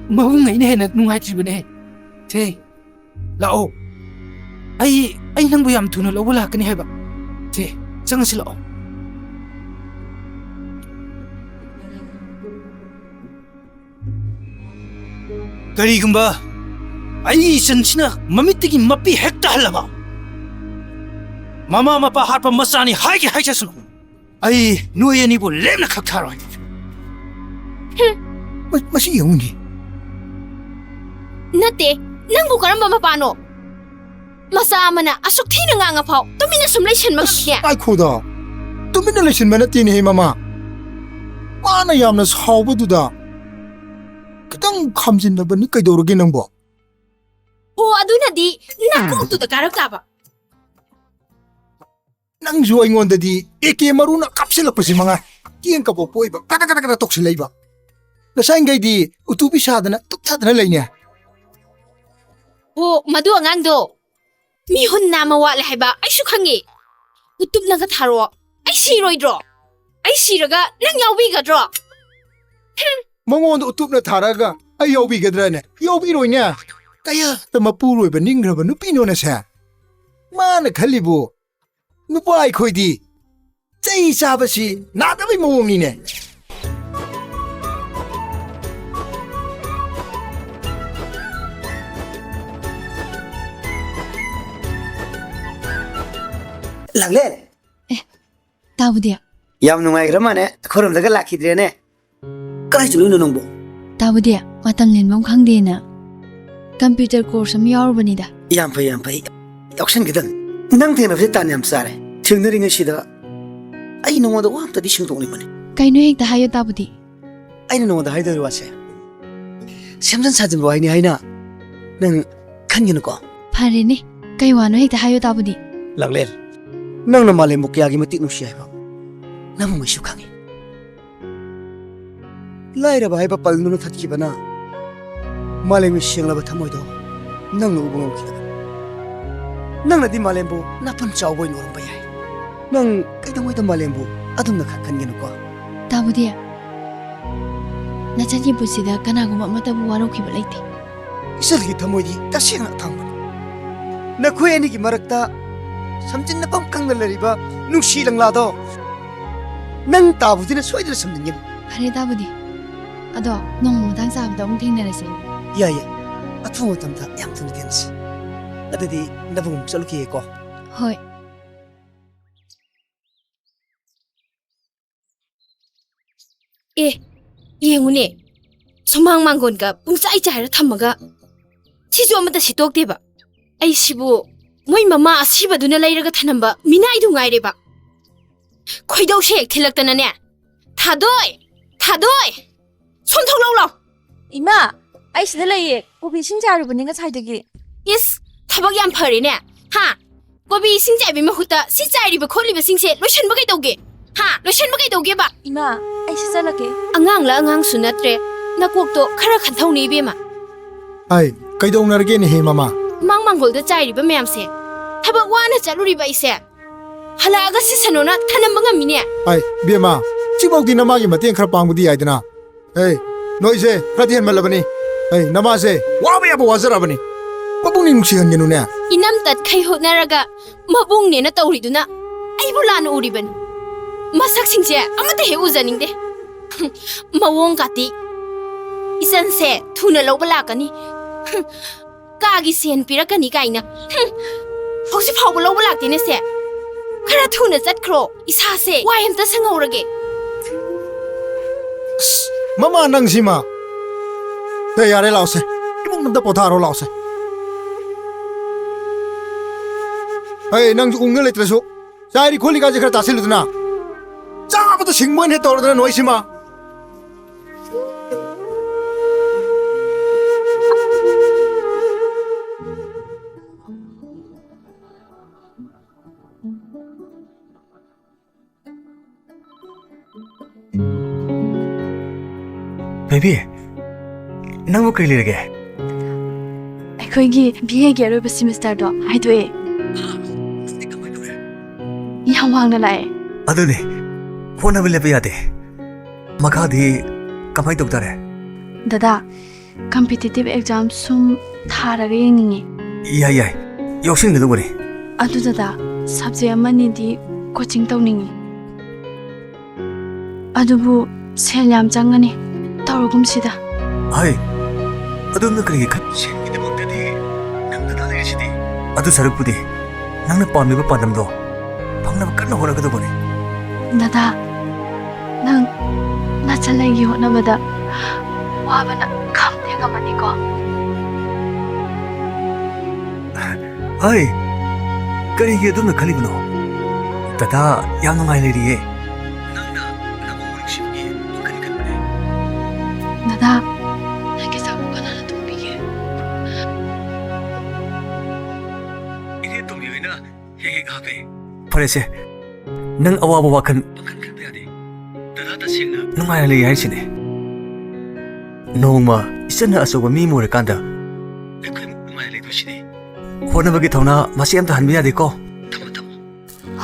뭐흥 이네 해는 누가지브네 제 라오 아이 낭부 얌 두는 로고 라그네 해봐 제 정실 라오 그리금바 아이 선치나 마미뜨기 맛비 핵다 할라바 마마 마빠 하파 마사니 하이게 하이쳤으노 아이 누에니보 렘나 각타로 마시 영웅이 나때 낭부 가람바 마빠노 마사 아마나 아속 티는 앙아파오 또미나 숨레이션 막시야 아이코다 또미나 레이션 마나티니 마마 마나 얌나 사오버두다 그당 감진나버니 그이도르게 낭보 오 아두나디 나꾸뚜다 가락가바 낭주 아잉원다디 에케 마루나 깝실럭버시 망아 끼엔까보 보이바 까다까다까다 똑실레이바 나사인가이디 우투비 사드나 뚝타드나 레이냐 오 마두 앙앙도 미혼 나마 와라 해바 아이슈 칸게 우뚝나가 타로 아이 시로이드로 아이 시라가 랑 야우비가드로 ꯃꯉꯣꯟꯗ ꯎꯇꯨꯞꯅ ꯊꯥꯔꯒ ꯑꯩ ꯌꯥꯎꯕꯤꯒꯗ꯭ꯔꯅꯦ ꯌꯥꯎꯕꯤꯔꯣꯏꯅꯦ ꯀꯌꯥꯇ ꯃꯄꯨꯔꯣꯏꯕ ꯅꯤꯡꯈ꯭ꯔꯕ ꯅꯨꯄꯤꯅꯣꯅꯁꯦ ꯃꯥꯅ ꯈꯜꯂꯤꯕꯨ 누파 아이코이디 제이 사바시 나다비 모옹이네 랑레 ताबुदिया ꯌꯥꯝ ꯅꯨꯡꯉꯥꯏꯈ꯭ꯔꯃꯥꯅꯦ ꯑꯩꯈꯣꯏꯔꯣꯝꯗꯒ ꯂꯥꯛꯈꯤꯗ꯭ꯔꯦꯅꯦ ꯀꯗꯥꯏ ꯆꯠꯂꯨꯏꯅꯣ ꯅꯪꯕꯨ ताबुदिया मतम लेनबम खंगदेना कंप्यूटर कोर्स अम यावरबनिदा ꯌꯥꯝ ꯐꯩ ꯌꯥꯎꯁꯟꯒꯗꯕꯅꯤ ꯅꯪ ꯊꯦꯡꯅꯕꯁꯦ ꯇꯥꯟ ꯌꯥꯝ ꯆꯥꯔꯦ ꯊꯦꯡꯅꯔꯤꯉꯩꯁꯤꯗ ꯑꯩ ꯅꯉꯣꯟꯗ ꯋꯥ ꯑꯝꯇꯗꯤ ꯁꯤꯡꯗꯣꯛꯅꯤꯡꯕꯅꯤ कइनो हेक्ता हायो ताबुदी ꯑꯩꯅ ꯅꯉꯣꯟꯗ ꯍꯥꯏꯗꯣꯔꯤ ꯋꯥꯁꯦ ꯁꯦꯝꯖꯤꯟ ꯁꯥꯖꯤꯟꯕ ꯋꯥꯍꯩꯅꯤ ꯍꯥꯏꯅ ꯅꯪ ꯈꯟꯒꯅꯨꯀꯣ फरेने कई वानो हेक्ता हायो ताबुदी ꯂꯥꯡꯂꯦꯟ ꯅꯪꯅ ꯃꯥꯂꯦꯝꯕꯨ ꯀꯌꯥꯒꯤ ꯃꯇꯤꯛ ꯅꯨꯡꯁꯤ ꯍꯥꯏꯕ ꯅꯪꯃꯩꯁꯨ ꯈꯪꯉꯤ ꯂꯥꯏꯔꯕ ꯍꯥꯏꯕ ꯄꯜꯗꯨꯅ ꯊꯠꯈꯤꯕꯅ ꯃꯥꯂꯦꯝꯒꯤ ꯁꯦꯡꯂꯕ ꯊꯃꯣꯏꯗꯣ ꯅꯪꯅ ꯎꯕ ꯉꯝꯈꯤꯗꯕ ꯅꯪꯅꯗꯤ ꯃꯥꯂꯦꯝꯕꯨ ꯅꯥꯄꯟ ꯆꯥꯎꯕ ꯑꯣꯏꯅ ꯎꯔꯝꯕ ꯌꯥꯏ ꯅꯪ ꯀꯩꯗꯧꯉꯩꯗ ꯃꯥꯂꯦꯝꯕꯨ ꯑꯗꯨꯝꯅ खनगनुको ताबुदिया नचनी पुसिदा कनागुमा मतबु वारोखिबा लेते इचलगी थमोइदी तसेंग थांबनी नखोय अनिगी मरक्ता समजिन्नपम कंगना लरिबा नुसी लंगलादो नंग ताबुदिना सोइदना समजिन्गन फरे ताबुदी अदो नोंग मतांग साबदा अमुक थेंगनरसे या अथु मतमदा याम थुन देन्स अदुदी नबुम चलुकिएको होय ए येंगुने सुमांग मांगोन का पुंचाई चाइरा थमगा सिजु अमदा सितोक्तेबा आई सिबु मोय ममा असिबदुना लैरगा थनम्बा मिनाइदु गाइरेबा खोइदौ से थिलक्तनाने थादोय सोनथौ लौलौ इमा आई सिदा लैये कोबी सिंग जारुबने nga साइदगी इस थबक याम फरेने हा कोबी सिंग जाइबे महुता सि चाइरिबा खोलिबा सिंगसे लोइसन बगै दौगे हा लोइसन बगै दौगे बा इमा आई से चलके अंगांग ला अंगांग सुनत्रे नकोक्तो खरा खनथौनी बेमा आई कइदौनरगे ने हे मामा मांग मांगोलदा चाइरिबा म्यामसे थबक वाना चलुरिबा इसे हलागा सिसनोना थनम्बा ngamiने आई बेमा चिबौदी नमागी मतें खरा पांगुदी आइदना ए नोइसे प्रतिहन मलबनी ए नमासे वाबा याबो वाजराबनी मबुंग नुसी हनगनुने इनम तत खै होनारगा मबुंग नेना तौरिदुना आइबु लान उरिबन मसक सिंसे अमते हे उजनिंगदे मवोंग काती इसन से थुना लौबा लाकनी कागी सेन पिरकनी काइना हौसि फावबा लौबा लाक्तेने से खरा थुना चटख्रो इसा से वायमता संगौरगे मामा नंगसिमा ते यारे लाओसे इबुंग नंदा पोथारो लाओसे ए नंग उंगने लेत्रसो सारी खोली काजे खरा तासिलुदना चाबतो सिंगमन हे तोरदना नोइसिमा बेबी नंगो कई लेरगे अखोइगी बीए गे रोब सेमेस्टर दो हाइदोए याम वांगना लाए अदुने फोन अबे लेबे यादे मखादी कमाई तोक्तारे दादा कॉम्पिटिटिव एग्जाम सुम थारगे येंगिंगे याय योक्सिन गदोबनी अदु दादा सब्जेक्ट अमनी दी कोचिंग तौनिंगी अदुबु सेल याम चंगनी तौरगुमसिदा हाय अदुम करिगे खत सेनगिदे बक्तदी नंग दा लेसिदी अदु सरपुदी नंगना पामिबा पादमदो फंगना कन्ना होरगदोबनी दादा नंग नचलैगी होनबदा वाबना खामथेगमनिको हाय करिगे अदुम खलिबनो दादा याम नंगाई लेरिए नंगना नबोंग शिबगी कनि खनबने दादा नंगे साबु कनाना तुमबिगे इने तुमबिना हे गाबे फरेसे नंग अवाबा वाखन पखन खनबे यादे दादा तसेंगना नंगाई ले याइसिने नोंमा इसना असोबा मी मोरे कांदा एखन नंगाई ले दोसिने होनबगे थौना मासे अमता हनबे यादे को थम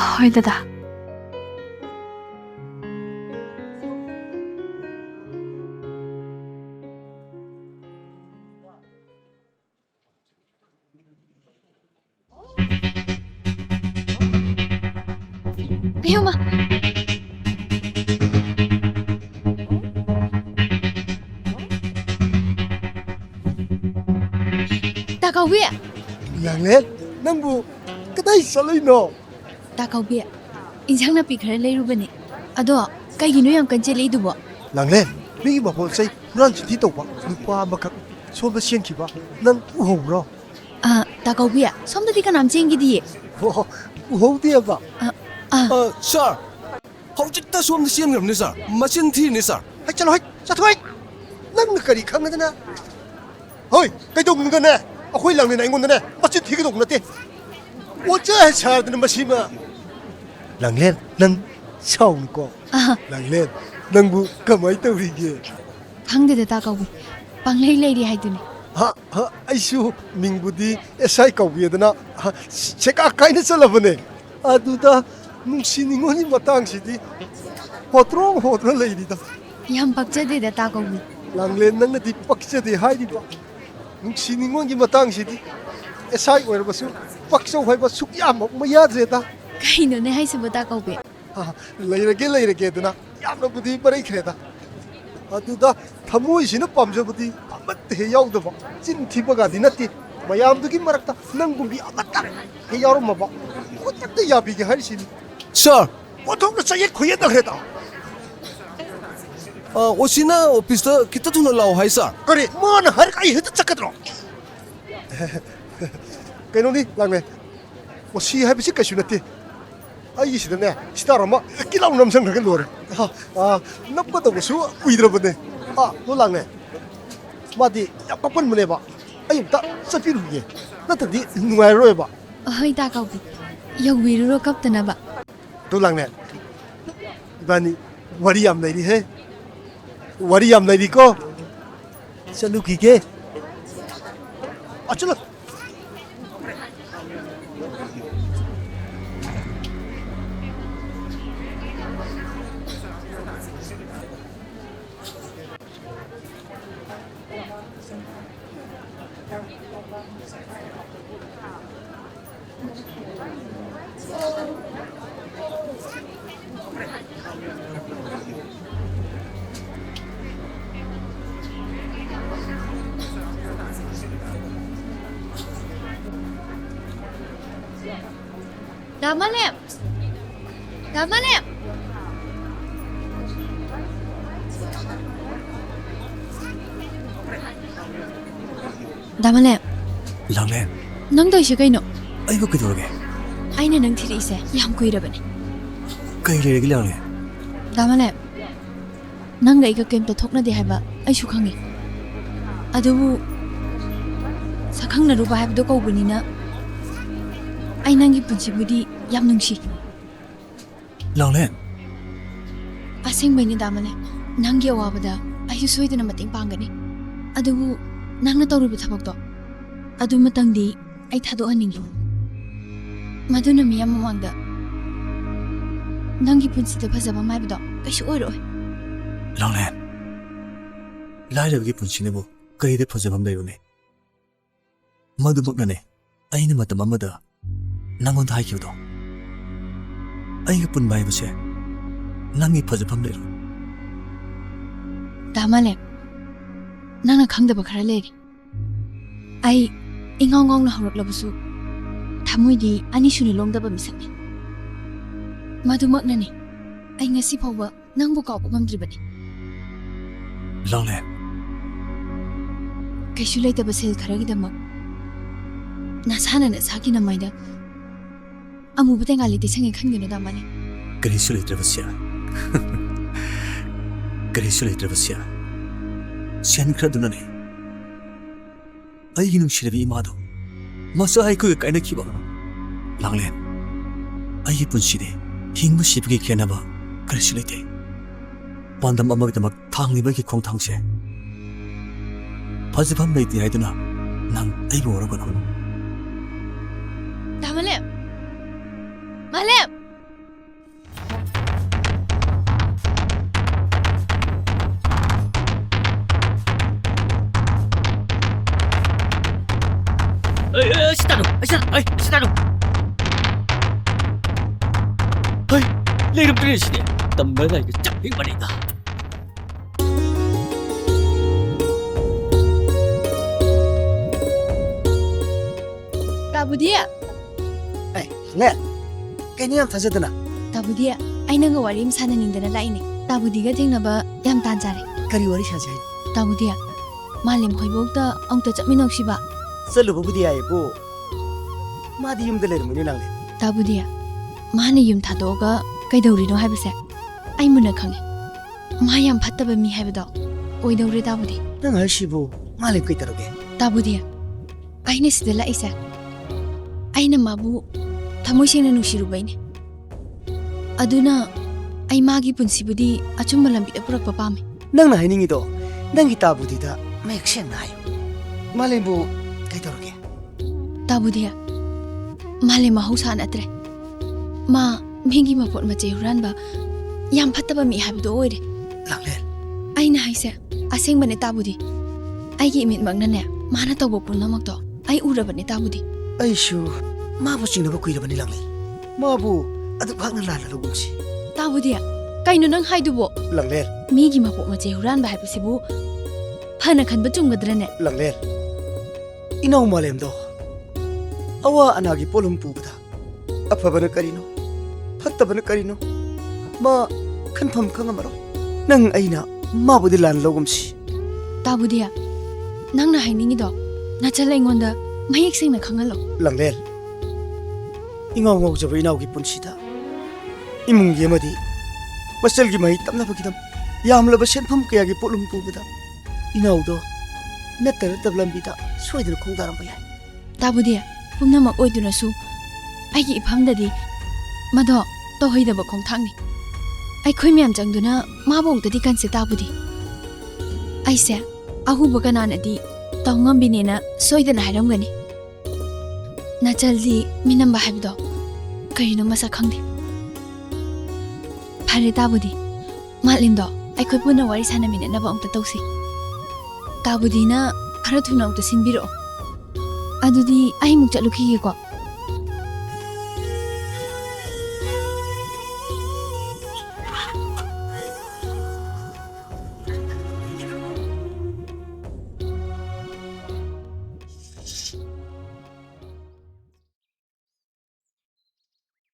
होय दादा ꯏꯍꯨꯝꯃ ꯇꯥꯀꯧꯕꯤ ꯂꯥꯡꯂꯦꯟ ꯅꯪꯕꯨ ꯀꯗꯥꯏ ꯆꯠꯂꯨꯏꯅꯣ ꯇꯥꯀꯧꯕꯤ ꯏꯟꯁꯥꯡ ꯅꯥꯄꯤ ꯈꯔ ꯂꯩꯔꯨꯕꯅꯦ ꯑꯗꯣ ꯀꯩꯒꯤꯅꯣ ꯌꯥꯝ ꯀꯟꯖꯦꯜꯂꯛꯏꯗꯨꯕꯣ ꯂꯥꯡꯂꯦꯟ ꯃꯤꯒꯤ ꯃꯄꯣꯠ ꯆꯩ ꯍꯨꯔꯥꯟ ꯆꯤꯟꯊꯤ ꯇꯧꯕ ꯅꯨꯄꯥ ꯑꯃꯈꯛ ꯁꯣꯝꯗ ꯆꯦꯟꯈꯤꯕ ꯅꯪ ꯎꯍꯧꯕ꯭ꯔꯣ ꯇꯥꯀꯧꯕꯤ ꯁꯣꯝꯗꯗꯤ ꯀꯅꯥꯝ ꯆꯦꯟꯈꯤꯗꯤꯌꯦ ꯑꯣ ꯎꯍꯧꯗꯦꯕ ꯁꯥꯔ ꯍꯧꯖꯤꯛꯇ ꯁꯣꯝꯗ ꯆꯦꯟꯈ꯭ꯔꯕꯅꯤ ꯁꯥꯔ ꯃꯆꯤꯟ ꯊꯤꯔꯤꯅꯤ ꯁꯥꯔ ꯍꯩ ꯆꯠꯂꯣ ꯍꯩ ꯆꯠꯊꯣꯛ ꯅꯪꯅ ꯀꯔꯤ ꯈꯪꯒꯗꯅ ꯍꯣꯏ ꯀꯩꯗꯧꯅꯨꯡꯗꯅꯦ ꯑꯩꯈꯣꯏ ꯂꯥꯡꯂꯦꯟ ꯑꯩꯉꯣꯟꯗꯅꯦ ꯃꯆꯤꯟ ꯊꯤꯒꯗꯧꯕ ꯅꯠꯇꯦ ꯑꯣꯖꯥ ꯁꯥꯔꯗꯅ ꯃꯁꯤꯃ ꯂꯥꯡꯂꯦꯟ ꯅꯪ ꯁꯥꯎꯅꯨꯀꯣ ꯂꯥꯡꯂꯦꯟ ꯅꯪꯕꯨ ꯀꯃꯥꯏ ꯇꯧꯔꯤꯒꯦ ꯈꯪꯗꯦꯗ ꯇꯥꯀꯧꯕꯤ ꯄꯪꯂꯩ ꯂꯩꯔꯤ ꯍꯥꯏꯗꯨꯅꯤ ꯑꯩꯁꯨ ꯃꯤꯡꯕꯨꯗꯤ ꯑꯦꯁꯥꯏ ꯀꯧꯕꯤꯗꯅ ꯁꯦꯀꯥ ꯀꯥꯏꯅ ꯆꯠꯂꯕꯅꯦ ꯑꯗꯨꯗ ꯅꯨꯡꯁꯤ ꯅꯤꯉꯣꯜꯒꯤ ꯃꯇꯥꯡꯁꯤꯗꯤ ꯍꯣꯇ꯭ꯔꯣꯡ ꯍꯣꯗ꯭ꯔ ꯂꯩꯔꯤꯗ ꯌꯥꯝ ꯄꯛꯆꯗꯦꯗ ꯇꯥꯀꯧꯕꯤ ꯂꯥꯡꯂꯦꯟ ꯅꯪꯅꯗꯤ ꯄꯛꯆꯗꯦ ꯍꯥꯏꯔꯤꯕ ꯅꯨꯡꯁꯤ ꯅꯤꯉꯣꯜꯒꯤ ꯃꯇꯥꯡꯁꯤꯗꯤ ꯑꯦꯁꯥꯏ ꯑꯣꯏꯔꯕꯁꯨ ꯄꯛꯆꯧ ꯍꯥꯏꯕ ꯁꯨꯛꯌꯥꯃꯛ ꯌꯥꯗ꯭ꯔꯦꯗ ꯀꯩꯅꯣꯅꯦ ꯍꯥꯏꯁꯤꯕꯨ ꯇꯥꯀꯧꯕꯤ ꯂꯩꯔꯒꯦꯗꯅ ꯌꯥꯝꯅꯕꯨꯗꯤ ꯃꯔꯩꯈ꯭ꯔꯦꯗ ꯑꯗꯨꯗ ꯊꯃꯣꯏꯁꯤꯅ ꯄꯥꯝꯖꯕꯗꯤ ꯑꯃꯠꯇ ꯍꯦꯛ ꯌꯥꯎꯗꯕ ꯆꯤꯟ ꯊꯤꯕꯒꯗꯤ ꯅꯠꯇꯦ ꯃꯌꯥꯝꯗꯨꯒꯤ ꯃꯔꯛꯇ ꯅꯪꯒꯨꯝꯕꯤ ꯑꯃꯠꯇ ꯍꯦꯛ ꯌꯥꯎꯔꯝꯃꯕ ꯈꯨꯗꯛꯇ ꯌꯥꯕꯤꯒꯦ ꯍꯥꯏꯔꯤꯁꯤꯅꯤ ꯁꯥꯔ ꯑꯣꯟꯊꯣꯛꯅ ꯆꯌꯦꯠ ꯈꯨꯌꯦꯠꯅꯈ꯭ꯔꯦꯗ ꯑꯣꯁꯤꯅ ꯑꯣꯐꯤꯁꯇ ꯈꯤꯇ ꯊꯨꯅ ꯂꯥꯛꯑꯣ ꯍꯥꯏ ꯁꯥꯔ ꯀꯔꯤ ꯃꯥꯅ ꯍꯥꯏꯔꯒ ꯑꯩ ꯍꯦꯛꯇ ꯆꯠꯀꯗ꯭ꯔꯣ ꯀꯩꯅꯣꯅꯤ ꯂꯥꯡꯂꯦꯟ ꯑꯣꯁꯤ ꯍꯥꯏꯕꯁꯤ ꯀꯩꯁꯨ ꯅꯠꯇꯦ ꯑꯩꯒꯤꯁꯤꯗꯅꯦ ꯁꯤꯇꯥꯔ ꯑꯃ ꯀꯤꯂꯥꯎ ꯅꯝꯁꯟꯈ꯭ꯔꯒ ꯂꯣꯏꯔꯦ ꯅꯞꯀꯗꯧꯕꯁꯨ ꯀꯨꯏꯗ꯭ꯔꯕꯅꯦ ꯅꯣ ꯂꯥꯡꯂꯦꯟ ꯃꯥꯗꯤ ꯌꯥꯝ ꯀꯞꯀꯟꯕꯅꯦꯕ ꯑꯩ ꯑꯝꯇ ꯆꯠꯄꯤꯔꯨꯒꯦ ꯅꯠꯇ꯭ꯔꯗꯤ ꯅꯨꯡꯉꯥꯏꯔꯔꯣꯏꯕ ꯍꯣꯏ ꯇꯥꯀꯧꯕꯤ ꯌꯧꯕꯤꯔꯨꯔꯣ ꯀꯞꯇꯅꯕ ꯅꯣ ꯂꯥꯡꯂꯦꯟ 이반이 와리 암나이리 해 와리 암나이리 거 셀루 기계 어쩔라 Damalem! Damalem! Damalem! ꯂꯥꯡꯂꯦꯟ ꯅꯪ ꯇꯧꯏꯁꯦ ꯀꯩꯅꯣ? ꯑꯩꯕꯨ ꯀꯩꯗꯧꯔꯒꯦ? ꯑꯩꯅ ꯅꯪ ꯊꯤꯔꯛꯏꯁꯦ ꯌꯥꯝ ꯀꯨꯏꯔꯕꯅꯤ. ꯀꯩ ꯂꯩꯔꯒꯦ ꯂꯥꯡꯂꯦꯟ? Damalem! ꯅꯪꯒ ꯑꯩꯒ ꯀꯩꯝꯇ ꯊꯣꯛꯅꯗꯦ ꯍꯥꯏꯕ ꯑꯩꯁꯨ ꯈꯪꯉꯤ. ꯑꯗꯨꯕꯨ ꯁꯛꯈꯪꯅꯔꯨꯕ ꯍꯥꯏꯕꯗꯣ ꯀꯧꯕꯅꯤꯅ ꯑꯩ ꯅꯪꯒꯤ ꯄꯨꯟꯁꯤꯕꯨꯗꯤ ꯌꯥꯝ ꯅꯨꯡꯁꯤ. ꯂꯥꯡꯂꯦꯟ ꯑꯁꯦꯡꯕꯩꯅꯤ Damalem. ꯅꯪꯒꯤ ꯑꯋꯥꯕꯗ ꯑꯩꯁꯨ ꯁꯣꯏꯗꯅ ꯃꯇꯦꯡ ꯄꯥꯡꯒꯅꯤ. ꯑꯗꯨꯕꯨ ꯅꯪꯅ ꯇꯧꯔꯤꯕ ꯊꯕꯛꯇꯣ ꯑꯗꯨꯃꯇꯪꯗꯤ ꯑꯩ ꯊꯥꯗꯣꯛꯍꯟꯅꯤꯡꯉꯤ. ꯃꯗꯨꯅ ꯃꯤꯌꯥꯝ ꯃꯃꯥꯡꯗ ꯅꯪꯒꯤ ꯄꯨꯟꯁꯤꯗ ꯐꯖꯕ ꯃꯥꯏꯕꯗꯣ ꯀꯩꯁꯨ ꯑꯣꯏꯔꯣꯏ. ꯂꯥꯡꯂꯦꯟ ꯂꯥꯏꯔꯕꯒꯤ ꯄꯨꯟꯁꯤꯅꯕꯨ ꯀꯔꯤꯗ ꯐꯖꯐꯝ ꯂꯩꯔꯨꯅꯤ? ꯃꯗꯨꯃꯛꯅꯅꯦ ꯑꯩꯅ ꯃꯇꯝ ꯑꯃꯗ ꯅꯪꯉꯣꯟꯗ ꯍꯥꯏꯈꯤꯕꯗꯣ. ꯑꯩꯒ ꯄꯨꯟꯕ ꯍꯥꯏꯕꯁꯦ ꯅꯪꯒꯤ ꯐꯖꯐꯝ ꯂꯩꯔꯣꯏ. Damalem, ꯅꯪꯅ ꯈꯪꯗꯕ ꯈꯔ ꯂꯩꯔꯤ. ꯑꯩ ꯏꯉꯥꯎ ꯉꯥꯎꯅ ꯍꯧꯔꯛꯂꯕꯁꯨ ꯊꯃꯣꯏꯗꯤ ꯑꯅꯤꯁꯨꯅ ꯂꯣꯡꯗꯕ ꯃꯤꯁꯛꯅꯤ. ꯃꯗꯨꯃꯛꯅꯅꯤ ꯑꯩ ꯉꯁꯤ ꯐꯥꯎꯕ ꯅꯪꯕꯨ ꯀꯥꯎꯕ ꯉꯝꯗ꯭ꯔꯤꯕꯅꯤ. ꯂꯥꯡꯂꯦꯟ ꯀꯩꯁꯨ ꯂꯩꯇꯕ ꯁꯦꯜ ꯈꯔꯒꯤꯗꯃꯛ ꯅꯁꯥꯅ ꯅꯁꯥꯒꯤ ꯅꯃꯥꯏꯗ ꯑꯃꯨꯕ ꯇꯦꯡꯉꯥꯂꯤ ꯇꯩꯁꯪꯉꯦ ꯈꯟꯒꯅꯨ Damalem. ꯀꯔꯤꯁꯨ ꯂꯩꯇ꯭ꯔꯕꯁꯦ ꯀꯔꯤꯁꯨ ꯂꯩꯇ꯭ꯔꯕꯁꯦ ꯁꯦꯟ ꯈꯔꯗꯨꯅꯅꯦ ꯑꯩꯒꯤ ꯅꯨꯡꯁꯤꯔꯕꯤ ꯏꯃꯥꯗꯣ ꯃꯆꯥ ꯑꯩꯈꯣꯏꯒ ꯀꯥꯏꯅꯈꯤꯕ. ꯂꯥꯡꯂꯦꯟ ꯑꯩꯒꯤ ꯄꯨꯟꯁꯤꯗꯤ ꯍꯤꯡꯕ ꯁꯤꯕꯒꯤ ꯈꯦꯟꯅꯕ ꯀꯔꯤꯁꯨ ꯂꯩꯇꯦ. ꯄꯥꯟꯗꯝ ꯑꯃꯒꯤꯗꯃꯛ ꯊꯥꯡꯂꯤꯕꯒꯤ ꯈꯣꯡꯊꯥꯡꯁꯦ ꯐꯖꯐꯝ ꯂꯩꯇꯦ ꯍꯥꯏꯗꯨꯅ ꯅꯪ ꯑꯩꯕꯨ ꯑꯣꯏꯔꯒꯅꯨ. Damalem! Malem! 시다로, 시다로. 내일부터 시대 땀나가 이거 짝빙 말이다. Tabudia, Ay, Len. Kanya ang tazadana. Tabudia, ay nang warim sana nindana laini. Tabudiga ting naba yam tanjare. Kari wari sajay. Tabudia, malim hoibokta ang ta chapminok siba. Salubo budi ay po. Madi yung dalir mo nilang Len. Tabudia, mani yum tadoga kay dawrino haibase. Ay muna khangi. Mayam phattaba mi haibado. Oi dawri Tabudi. Nang halsibo, malim kay taroge. Tabudia, ay ni sidala isa. Ay na mabu thamoy sengna nungsirubaine. Aduna ay magi punsibudi achumba lambi apurakpa pame. Nang nahining ito, nang kita budi da, may aksyon na ayo. Malim po, kay taroge. Tabudia, male mahausa na atre. Ma mingi mapot machehuran ba yam phattaba mi haibdo oire. Lang Len. Ay na haise aseng bane Tabudi. Ay gi imit magna ne mana tawbo punamak to ay urabane Tabudi. Ay shu, mabu sinaba kuira ba nilang Len. Mabu, aduk hak na lalaro si. Tabudia, kaino nang haidubo Lang Len. migi mapot machehuran ba haibasibu phana khanba chungmadrane. Lang Len. Inaw malim do. Awa anagi polum pubada. Apabana karino. Phattabana karino. Ma kanpham kangamaro. Nang aina mabudi lan logum si. Tabudia, nang na hainingi do nachala ingonda mayek sengna khangalo. Lang Len. Ingaw ngaw jabo inaw gi punsida. Imung gi madi. Masal gi mai tamna bagidam. Yamla basen pham kaya gi polum pubada. Inaw do. Natar tablambida soidna khongdaram ba yai. Tabudia, pumnamak oidunasu aigi iphamdadi mado tohoidaba khongthangni. Aikhoi myam jangduna mabongtadi kanse Tabudi. Aise ahuba kananadi tawngambinena soidana hairamgani. Nachaldi minamba haibdo karino masa khangdi. Phare Tabudi, malindo aikhoi puna wari sanamine naba ongta tausi. Tabudina khara thuna ongta sinbiro. Adudi ai muk chalukhi ko.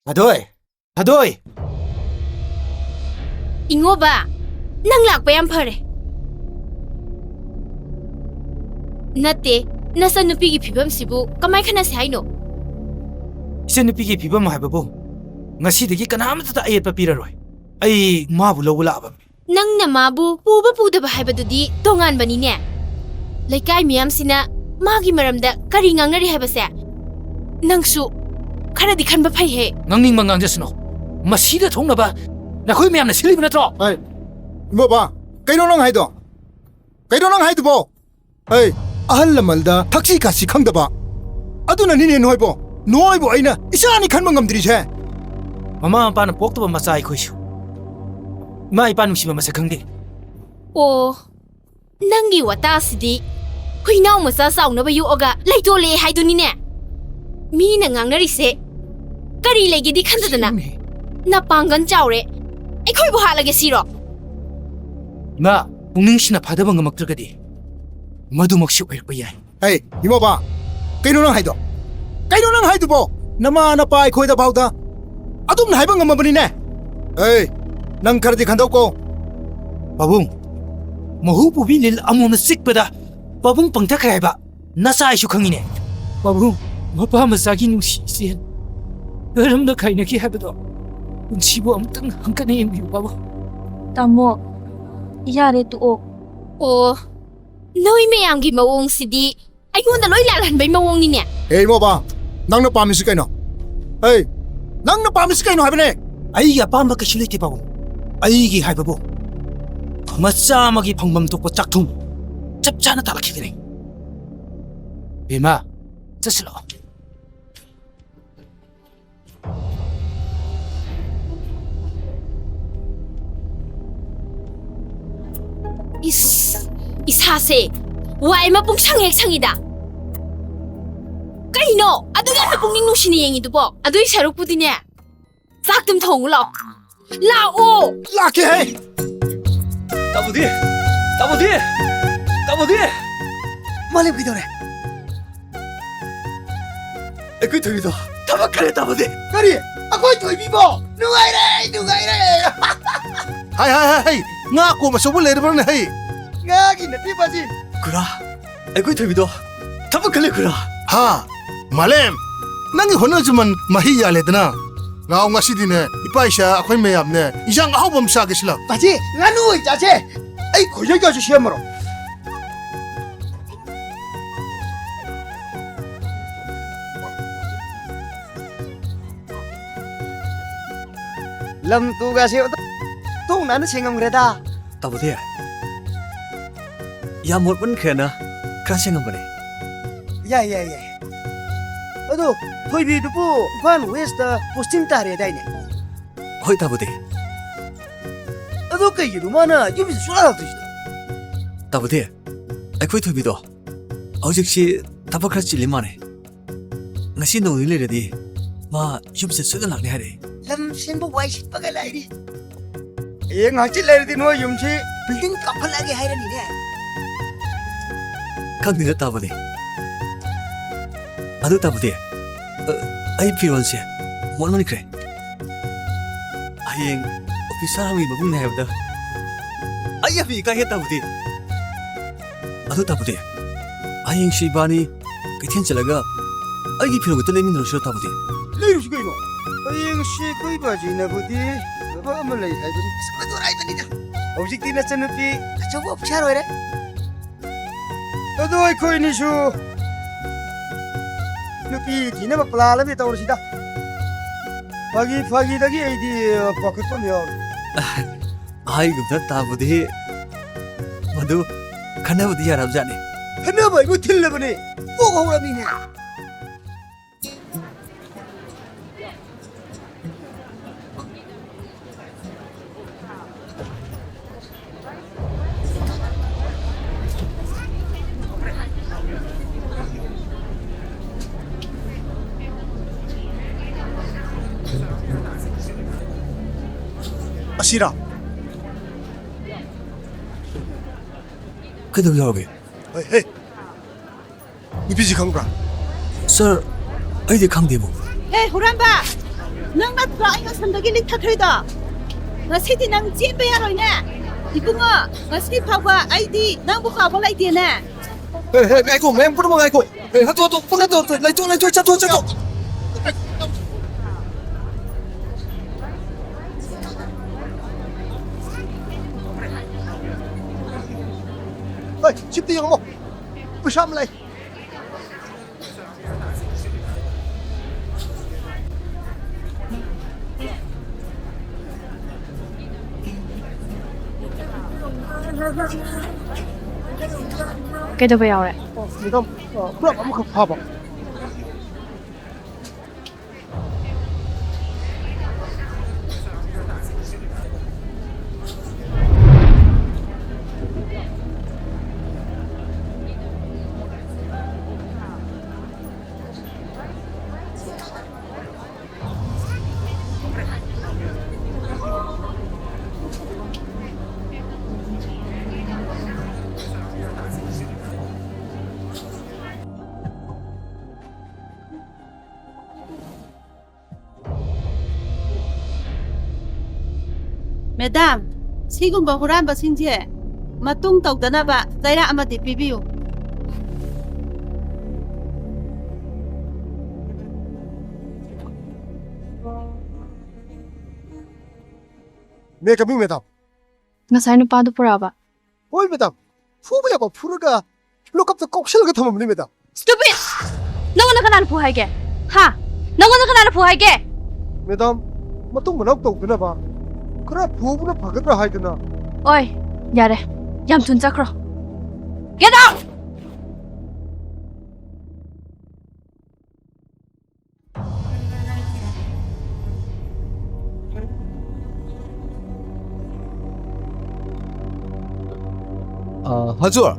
Adoy! Adoy! Ingoba, nang lakpa yam phare. Nate, nasa nupigi phibam sibu kamai khana se haino. Isa nupigi phibam haibabo. Ngasidagi kanamata ayet papiraroi. Ay mabu lawula abam. Nang na mabu puba puda ba haibadudi tongan bani ne. Laikai miyam sina magi maramda kari ngangnari haibase. Nangsu khara di khan ba phai he. Ngangning mangang jasno. Masida thongnaba nakhoi miyamna silib natro. Ay, mo ba? Kaino nang haido? Kaino nang haido bo? Ay, ahal lamalda taksi kasi khangdaba. Aduna nine noibo. Noibo aina isani khanma ngamdri che. Mama pa na pokto ba masai khoisu. Mai pa nungsiba masa khangde. Oh, nangi wata sidi. Huinaw masa sauna ba yu oga laito le haiduni ne. Mi na ngangnari se. Kari legi di khandadana. Na pangan chawre. Ekhoi bu halage siro. Na ungningsina phadaba ngamaktragadi. Madumaksi oirpa yai. Ay, imo ba? Kaino nang haido? Kaino nang haido bo? Nama na pa khoi da bauda. Adum na haiba ngamabani ne. Ay, nang kardi khandau ko. Babung, mahu pubi lil amona sikpada. Babung pangtakray ba? Nasa isu khangine. Babung, mapa masagi nungsi siyan. Aram na kaina ki habado. Unsibo amtang hangkana yembi baba. Tamo, yare tuo. Oh, noi mayamgi mawong sidi. Ayunda loi lalhan bay mawong ni ne. Hey mo ba? Nang na pamisi kaino. Hey, nang na pamisi kaino habane. Ay apamba kasuliti babung. Ay gi hababo. Masa magi pangmam to ko chakthum. Chapchana talakidre. Bema, jaslo. Isase, wai mapung sangek sangida. Kaino, aduga mapung ning nusini yengi dubo. Adui saruk putine. Sak tum thong lo. ꯂꯥꯛꯑꯣ ꯂꯥꯛꯀꯦ ꯍꯥꯏ 따부디 따부디 따부디 ꯃꯥꯂꯦꯝ ꯀꯩꯗꯧꯔꯦ ꯑꯩꯈꯣꯏ ꯊꯣꯏꯕꯤꯗꯣ ꯊꯕꯛ ꯈꯔꯦ 따부디 ꯀꯔꯤ ꯑꯩꯈꯣꯏ ꯊꯣꯏꯕꯤꯕꯣ ꯅꯨꯡꯉꯥꯏꯔꯦ ꯅꯨꯡꯉꯥꯏꯔꯦ ꯍꯥꯏ ꯍꯥꯏ ꯍꯥꯏ ꯍꯥꯏ ꯉꯥ ꯀꯣꯝꯕ ꯁꯧꯕ ꯂꯩꯔꯕ꯭ꯔꯅꯦ ꯍꯩ ꯉꯥꯒꯤ ꯅꯠꯇꯦ ꯕꯥꯖꯤ 구라 ꯑꯩꯈꯣꯏ ꯊꯣꯏꯕꯤꯗꯣ ꯊꯕꯛ ꯈꯔꯦ 구라 ꯍꯥ ꯃꯥꯂꯦꯝ ꯅꯪꯒꯤ ꯍꯣꯠꯅꯖꯃꯟ ꯃꯍꯩ ꯌꯥꯜꯂꯦꯗꯅ ꯂꯥꯎ ꯉꯁꯤꯗꯤꯅꯦ ꯏꯄꯥ ꯏꯁꯥ ꯑꯩꯈꯣꯏ ꯃꯌꯥꯝꯅꯦ ꯏꯟꯖꯥꯡ ꯑꯍꯥꯎꯕ ꯑꯃ ꯆꯥꯒꯦ ꯁꯤꯂꯥ ꯕꯥꯖꯤ ꯉꯥꯅꯨ ꯑꯣꯏ ꯆꯥꯁꯦ ꯑꯩ ꯈꯣꯏꯖꯩꯒꯁꯨ ꯁꯦꯝꯃꯔꯣ ꯂꯝ ꯇꯨꯒꯁꯦ ꯇꯣꯡꯅꯥꯅ ꯁꯦꯡꯉꯝꯈ꯭ꯔꯦꯗ 따부디 ꯌꯥꯝ ꯃꯣꯠꯃꯟꯈ꯭ꯔꯦꯅ ꯈꯔ ꯁꯦꯡꯉꯝꯕꯅꯦ ꯌꯥꯏ ꯌꯥꯏ ꯌꯥꯏ ꯑꯗꯣ ꯊꯣꯏꯕꯤꯗꯨꯕꯨ ꯏꯝꯐꯥꯜ ꯋꯦꯁꯇ ꯄꯣꯁꯇꯤꯡ ꯇꯥꯔꯦꯗꯥꯏꯅꯦ ꯍꯣꯏ 따부디 ꯑꯗꯣ ꯀꯩꯒꯤꯅꯣ ꯃꯥꯅ ꯌꯨꯝꯁꯤ ꯁꯨꯡꯂꯥꯛ ꯂꯥꯛꯇ꯭ꯔꯤꯁꯤꯅ 따부디 ꯑꯩꯈꯣꯏ ꯊꯣꯏꯕꯤꯗꯣ ꯍꯧꯖꯤꯛꯁꯤ ꯊꯕꯛ ꯈꯔ ꯆꯤꯜꯂꯤ ꯃꯥꯅꯦ ꯉꯁꯤ ꯅꯣꯡ ꯅꯤꯅꯤ ꯂꯩꯔꯗꯤ ꯃꯥ ꯌꯨꯝꯁꯦ ꯁꯣꯏꯗꯅ ꯂꯥꯛꯅꯤ ꯍꯥꯏꯔꯛꯑꯦ ꯂꯝ ꯁꯤꯟꯕ ꯋꯥꯏ ꯁꯤꯠꯄꯒ ꯂꯥꯏꯔꯤ ꯍꯌꯦꯡ ꯉꯥꯛꯆꯤꯠ ꯂꯩꯔꯗꯤ ꯅꯣꯏ ꯌꯨꯝꯁꯤ ꯕꯤꯜꯗꯤꯡ ꯀꯥꯞꯍꯜꯂꯛꯑꯒꯦ ꯍꯥꯏꯔꯅꯤꯅꯦ ꯈꯪꯗꯦꯗ 따부디 ꯑꯗꯨ 따부디 ꯑꯩ ꯐꯤꯔꯣꯜꯁꯦ ꯃꯣꯠꯃꯟꯈ꯭ꯔꯦ ꯍꯌꯦꯡ ꯑꯣꯐꯤꯁꯥꯔ ꯑꯃꯒꯤ ꯃꯕꯨꯡꯅꯦ ꯍꯥꯏꯕꯗ ꯑꯩ ꯌꯥꯝ ꯏꯀꯥꯏꯍꯦ 따부디 ꯑꯗꯨ 따부디 ꯍꯌꯦꯡꯁꯤ ꯏꯕꯥꯅꯤ ꯀꯩꯊꯦꯜ ꯆꯠꯂꯒ ꯑꯩꯒꯤ ꯐꯤꯔꯣꯜ ꯈꯛꯇ ꯂꯩꯃꯤꯟꯅꯔꯨꯁꯤꯔꯣ 따부디 ꯂꯩꯔꯨꯁꯤ ꯀꯩꯅꯣ ꯍꯌꯦꯡꯁꯤ ꯑꯩꯈꯣꯏ ꯕꯥꯖꯤꯅꯕꯨꯗꯤ ꯊꯕꯛ ꯑꯃ ꯂꯩ ꯍꯥꯏꯕꯅꯤ ꯑꯗꯨꯔꯥꯏꯕꯅꯤꯗ ꯍꯧꯖꯤꯛꯇꯤ ꯅꯆꯟꯅꯨꯄꯤ ꯑꯆꯧꯕ ꯑꯣꯐꯤꯁꯥꯔ ꯑꯣꯏꯔꯦ ꯑꯗꯣ ꯑꯩꯈꯣꯏꯅꯤꯁꯨ ꯅꯨꯄꯤ ꯊꯤꯅꯕ ꯄ꯭ꯂꯥꯟ ꯑꯃ ꯇꯧꯔꯁꯤꯗ ꯐꯥꯒꯤꯗꯒꯤ ꯑꯩꯗꯤ ꯄꯥꯈꯠꯄ ꯑꯃ ꯌꯥꯎꯔꯦ ꯍꯥꯏꯒꯨꯝꯗ 따부디 ꯃꯗꯨ ꯈꯟꯅꯕꯗꯤ ꯌꯥꯔꯕꯖꯥꯠꯅꯤ ꯈꯟꯅꯕ ꯑꯩꯕꯨ ꯊꯤꯜꯂꯕꯅꯦ ꯄꯣꯛ ꯍꯧꯔꯕꯅꯤꯅꯦ ꯑꯁꯤꯔꯥ ꯀꯩꯗꯧ ꯌꯥꯎꯔꯒꯦ ꯍꯦ ꯍꯦ ꯅꯨꯄꯤꯁꯤ ꯈꯪꯕ꯭ꯔꯥ ꯁꯥꯔ ꯑꯩꯗꯤ ꯈꯪꯗꯦꯕꯨ ꯍꯦ ꯍꯨꯔꯥꯟꯕ ꯅꯪ ꯅꯠꯇ꯭ꯔꯣ ꯑꯩ ꯁꯝꯗꯒꯤ ꯂꯤꯊꯈ꯭ꯔꯤꯗꯣ ꯉꯁꯤꯗꯤ ꯅꯪ ꯆꯦꯟꯕ ꯌꯥꯔꯣꯏꯅꯦ 이붕어 ngasi 파와 아이디 nangbu kaabo laitene ngaiku mem puru ngaiku hatu puna to lai chatu ơi chip tiền không bữa sáng lại ꯀꯩꯗꯧꯕ ꯌꯥꯎꯔꯦ ꯃꯦꯗꯥꯝ ꯄꯨꯂꯞ ꯑꯃꯈꯛ ꯐꯥꯕ 매담 시군바 후란바 신지에 마tung tꯧꯗꯅꯕ ꯆꯩꯔꯥꯛ ꯑꯃꯗꯤ ꯄꯤꯕꯤꯌꯨ 네 coming madam ꯉꯁꯥꯏ ꯅꯨꯄꯥꯗꯨ ꯄꯨꯔꯛꯑꯕ ꯍꯣꯏ madam ꯐꯨꯕ ꯌꯥꯕ ꯐꯨꯔꯒ ꯂꯣꯛꯑꯞꯇ ꯀꯧꯁꯜꯂꯒ ꯊꯝꯃꯝꯕꯅꯤ madam Stupid! ꯅꯪꯉꯣꯟꯗ ꯀꯅꯥꯅ ꯐꯨ ꯍꯥꯏꯒꯦ ꯍꯥ ꯅꯪꯉꯣꯟꯗ ꯀꯅꯥꯅ ꯐꯨ ꯍꯥꯏꯒꯦ madam ꯃꯇꯨꯡ ꯃꯅꯥꯎ ꯇꯧꯗꯅꯕ ꯈꯔ ꯐꯨꯕꯅ ꯐꯒꯗ꯭ꯔꯥ ꯍꯥꯏꯗꯅ ꯑꯣꯏ ꯌꯥꯔꯦ ꯌꯥꯝ ꯊꯨꯅ ꯆꯠꯈ꯭ꯔꯣ Get out! Hajur,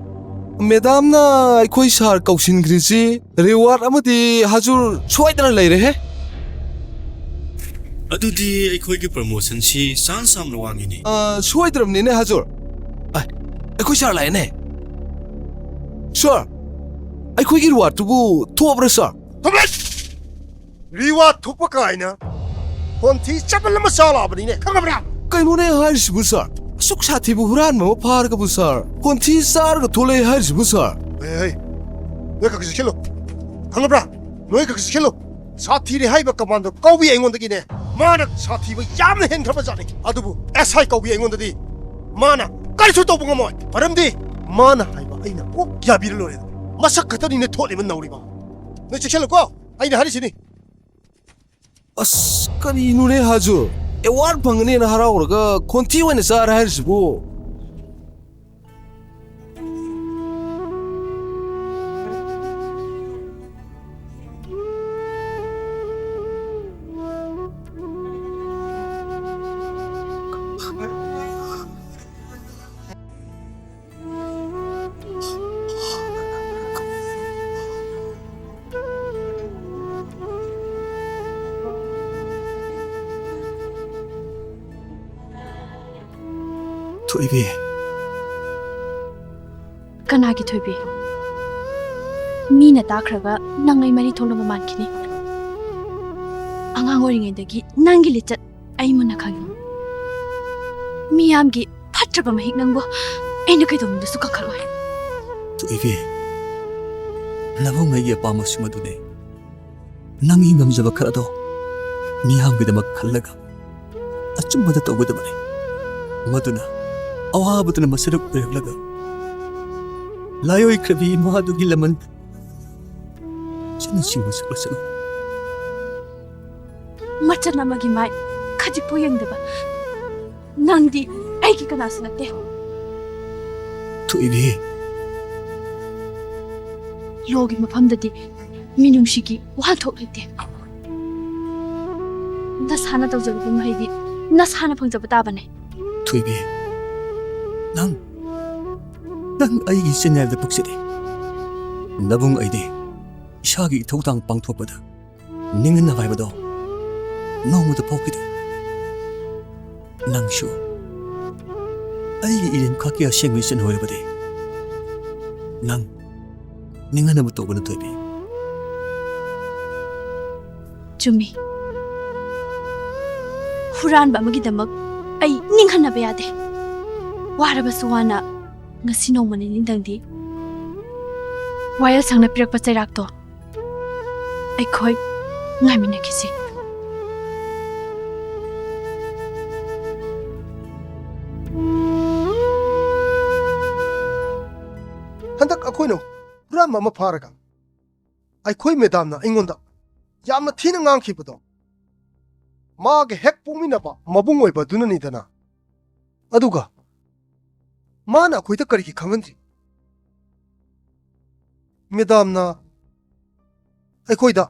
Madamna ꯑꯩꯈꯣꯏ ꯁꯥꯔ ꯀꯧꯁꯤꯟꯈ꯭ꯔꯤꯁꯤ ꯔꯤꯋꯥꯔꯗ ꯑꯃꯗꯤ ꯍꯖꯨꯔ ꯁꯣꯏꯗꯅ ꯂꯩꯔꯦꯍꯦ ꯑꯗꯨꯗꯤ ꯑꯩꯈꯣꯏꯒꯤ ꯄ꯭ꯔꯃꯣꯁꯟꯁꯤ ꯆꯥꯟꯁ ꯌꯥꯝꯅ ꯋꯥꯡꯉꯤꯅꯤ. ꯁꯣꯏꯗ꯭ꯔꯕꯅꯤꯅꯦ ꯍꯖꯨꯔ. ꯑꯩꯈꯣꯏ ꯁꯥꯔ ꯂꯥꯛꯑꯦꯅꯦ. ꯁꯥꯔ, ꯑꯩꯈꯣꯏꯒꯤ ꯔꯤꯋꯥꯔꯗꯇꯨꯕꯨ ꯊꯣꯛꯑꯕ꯭ꯔꯥ ꯁꯥꯔ? ꯔꯤꯋꯥꯔꯗ ꯊꯣꯛꯄ ꯀꯥꯏꯅ ꯈꯣꯟꯊꯤ ꯆꯄꯜ ꯑꯃ ꯆꯥꯂꯛꯑꯕꯅꯤꯅꯦ, ꯈꯪꯉꯕ꯭ꯔꯥ? ꯀꯩꯅꯣꯅꯦ ꯍꯥꯏꯔꯤꯁꯤꯕꯨ ꯁꯥꯔ? ꯑꯁꯨꯛ ꯁꯥꯊꯤꯕ ꯍꯨꯔꯥꯟꯕ ꯑꯃ ꯐꯥꯔꯒꯕꯨ ꯁꯥꯔ ꯈꯣꯟꯊꯤ ꯆꯥꯔꯒ ꯊꯣꯛꯂꯛꯑꯦ ꯍꯥꯏꯔꯤꯁꯤꯕꯨ ꯁꯥꯔ? ꯍꯦ, ꯅꯣꯏ ꯈꯛ ꯆꯦꯛꯁꯤꯜꯂꯨ, ꯈꯪꯉꯕ꯭ꯔꯥ? ꯅꯣꯏ ꯈꯛ ꯆꯦꯛꯁꯤꯜꯂꯨ. ꯁꯥꯊꯤꯔꯦ ꯍꯥꯏꯕ ꯀꯃꯥꯟꯗꯣ ꯀꯧꯕꯤ ꯑꯩꯉꯣꯟꯗꯒꯤꯅꯦ. ꯃꯥꯅ ꯁꯥꯊꯤꯕ ꯌꯥꯝꯅ ꯍꯦꯟꯈ꯭ꯔꯕꯖꯥꯠꯅꯤ. ꯑꯗꯨꯕꯨ SI ꯀꯧꯕꯤ ꯑꯩꯉꯣꯟꯗꯗꯤ ꯃꯥꯅ ꯀꯔꯤꯁꯨ ꯇꯧꯕ ꯉꯝꯃꯣꯏ. ꯃꯔꯝꯗꯤ ꯃꯥꯅ ꯍꯥꯏꯕ ꯑꯩꯅ ꯀꯣꯛ ꯌꯥꯕꯤꯔ ꯂꯣꯏꯔꯦ. ꯃꯁꯛ ꯈꯛꯇꯅꯤꯅꯦ ꯊꯣꯠꯂꯤꯕ ꯅꯧꯔꯤꯕ. ꯅꯣꯏ ꯆꯦꯛꯁꯤꯜꯂꯨꯀꯣ, ꯑꯩꯅ ꯍꯥꯏꯔꯤꯁꯤꯅꯤ. ꯑꯁ ꯀꯔꯤꯅꯣꯅꯦ ꯍꯖꯨꯔ? ꯑꯦꯋꯥꯔꯗ ꯐꯪꯒꯅꯦꯅ ꯍꯔꯥꯎꯔꯒ ꯈꯣꯟꯊꯤ ꯑꯣꯏꯅ ꯆꯥꯔꯦ ꯍꯥꯏꯔꯤꯁꯤꯕꯨ? ꯊꯣꯏꯕꯤ. ꯀꯅꯥꯒꯤ ꯊꯣꯏꯕꯤ? ꯃꯤꯅ ꯇꯥꯈ꯭ꯔꯒ ꯅꯪ ꯑꯩ ꯃꯔꯤ ꯊꯣꯛꯅꯕ ꯃꯥꯟꯈꯤꯅꯤ. ꯑꯉꯥꯡ ꯑꯣꯏꯔꯤꯉꯩꯗꯒꯤ ꯅꯪꯒꯤ ꯂꯤꯆꯠ ꯑꯩ ꯃꯨꯟꯅ ꯈꯪꯉꯤ. ꯃꯤꯌꯥꯝꯒꯤ ꯐꯠꯇ꯭ꯔꯕ ꯃꯍꯤꯛ ꯅꯪꯕꯨ ꯑꯩꯅ ꯀꯩꯗꯧꯅꯨꯡꯗꯁꯨ ꯀꯛꯈꯠꯂꯣꯏ. ꯊꯣꯏꯕꯤ, ꯅꯕꯨꯡꯉꯩꯒꯤ ꯑꯄꯥꯝꯕꯁꯨ ꯃꯗꯨꯅꯤ. ꯅꯪꯒꯤ ꯉꯝꯖꯕ ꯈꯔꯗꯣ ꯃꯤꯌꯥꯝꯒꯤꯗꯃꯛ ꯈꯜꯂꯒ ꯑꯆꯨꯝꯕꯗ ꯇꯧꯒꯗꯕꯅꯤ. ꯃꯗꯨꯅ ꯑꯋꯥꯕꯗꯨꯅ ꯃꯁꯔꯨꯛ ꯑꯣꯏꯔꯛꯂꯒ ꯂꯥꯏꯑꯣꯏꯈ꯭ꯔꯕꯤ ꯏꯃꯥꯗꯨꯒꯤ ꯂꯃꯟ ꯆꯤꯟꯅꯆꯤꯡꯕ ꯁꯛꯂꯁꯅꯨ. ꯃꯆꯟ ꯑꯃꯒꯤ ꯃꯥꯏ ꯈꯖꯤꯛꯄꯨ ꯌꯦꯡꯗꯕ ꯅꯪꯗꯤ ꯑꯩꯒꯤ ꯀꯅꯥꯁꯨ ꯅꯠꯇꯦ. ꯊꯣꯏꯕꯤ, ꯂꯣꯒꯤ ꯃꯐꯝꯗꯗꯤ ꯃꯤꯅꯨꯡꯁꯤꯒꯤ ꯋꯥꯍꯟꯊꯣꯛ ꯂꯩꯇꯦ. ꯅꯁꯥꯅ ꯇꯧꯖꯔꯤꯕ ꯃꯍꯩꯗꯤ ꯅꯁꯥꯅ ꯐꯪꯖꯕ ꯇꯥꯕꯅꯦ. ꯊꯣꯏꯕꯤ, ꯅꯪ ꯑꯩꯒꯤ ꯆꯤꯟꯌꯥꯏꯗ ꯄꯛꯆꯔꯤ. ꯅꯕꯨꯡ ꯑꯩꯗꯤ ꯏꯁꯥꯒꯤ ꯏꯊꯧꯗꯥꯡ ꯄꯥꯡꯊꯣꯛꯄꯗ ꯅꯤꯡꯍꯟꯅꯕ ꯍꯥꯏꯕꯗꯣ ꯅꯣꯡꯃꯗ ꯐꯥꯎꯈꯤꯗꯦ. ꯅꯪꯁꯨ ꯑꯩꯒꯤ ꯏꯔꯦꯟꯈꯥꯛꯀꯤ ꯑꯁꯦꯡꯕ ꯏꯆꯟ ꯑꯣꯏꯔꯕꯗꯤ ꯅꯪ ꯅꯤꯡꯍꯟꯅꯕ ꯇꯧꯒꯅꯨ ꯊꯣꯏꯕꯤ. ꯆꯨꯝꯃꯤ. ꯍꯨꯔꯥꯟꯕ ꯑꯃꯒꯤꯗꯃꯛ ꯑꯩ ꯅꯤꯡꯍꯟꯅꯕ ꯌꯥꯗꯦ. ꯋꯥꯔꯕꯁꯨ ꯋꯥꯅ ꯉꯁꯤ ꯅꯣꯡꯃ ꯅꯤꯅꯤꯗꯪꯗꯤ ꯋꯥꯌꯦꯜꯁꯪꯅ ꯄꯤꯔꯛꯄ ꯆꯩꯔꯥꯛꯇꯣ ꯑꯩꯈꯣꯏ ꯉꯥꯏꯃꯤꯟꯅꯈꯤꯁꯤ. ꯍꯟꯗꯛ ꯑꯩꯈꯣꯏꯅ ꯍꯨꯔꯥꯟꯕ ꯑꯃ ꯐꯥꯔꯒ ꯑꯩꯈꯣꯏ ꯃꯦꯗꯥꯝꯅ ꯑꯩꯉꯣꯟꯗ ꯌꯥꯝꯅ ꯊꯤꯅ ꯉꯥꯡꯈꯤꯕꯗꯣ ꯃꯥꯒ ꯍꯦꯛ ꯄꯣꯛꯃꯤꯟꯅꯕ ꯃꯕꯨꯡ ꯑꯣꯏꯕꯗꯨꯅꯅꯤꯗꯅ. ꯑꯗꯨꯒ ꯃꯥꯅ ꯑꯩꯈꯣꯏꯗ ꯀꯔꯤꯒꯤ ꯈꯪꯍꯟꯗ꯭ꯔꯤ? ꯃꯦꯗꯥꯝꯅ ꯑꯩꯈꯣꯏꯗ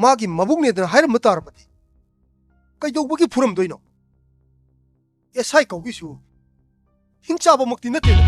ꯃꯥꯒꯤ ꯃꯕꯨꯡꯅꯦꯗꯅ ꯍꯥꯏꯔꯝꯕ ꯇꯥꯔꯕꯗꯤ ꯀꯩꯗꯧꯕꯒꯤ ꯐꯨꯔꯝꯗꯣꯏꯅꯣ? SI ꯀꯧꯕꯤꯁꯨ ꯍꯤꯡꯆꯥꯕꯃꯛꯇꯤ ꯅꯠꯇꯦꯗ.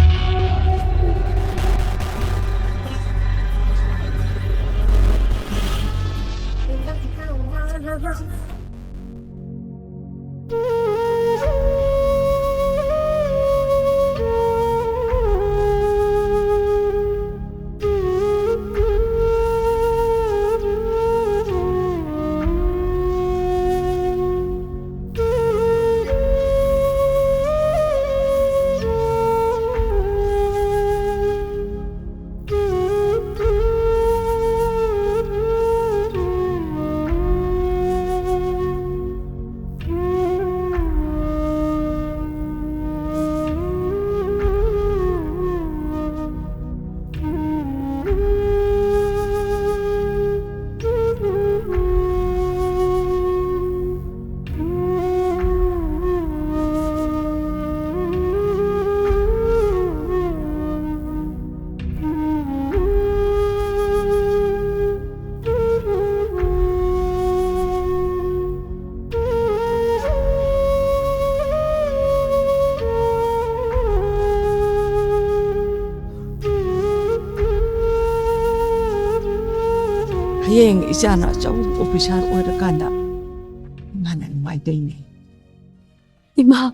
ꯍꯌꯦꯡ ꯏꯆꯥꯅ ꯑꯆꯧꯕ ꯑꯣꯐꯤꯁꯥꯔ ꯑꯣꯏꯔꯀꯥꯟꯗ ꯃꯥꯅ ꯇꯧꯔꯛꯇꯣꯏꯅꯦ 이마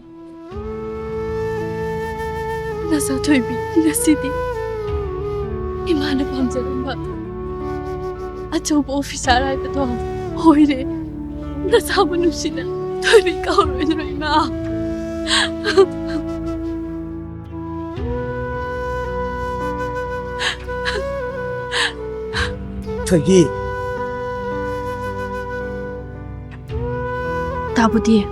나사 토이비 나시디 이마는 밤새는 밤 아초보 오피사라 해도 오히려 나 사문 없이나 토이비 까오르이노 이마 저기 다부디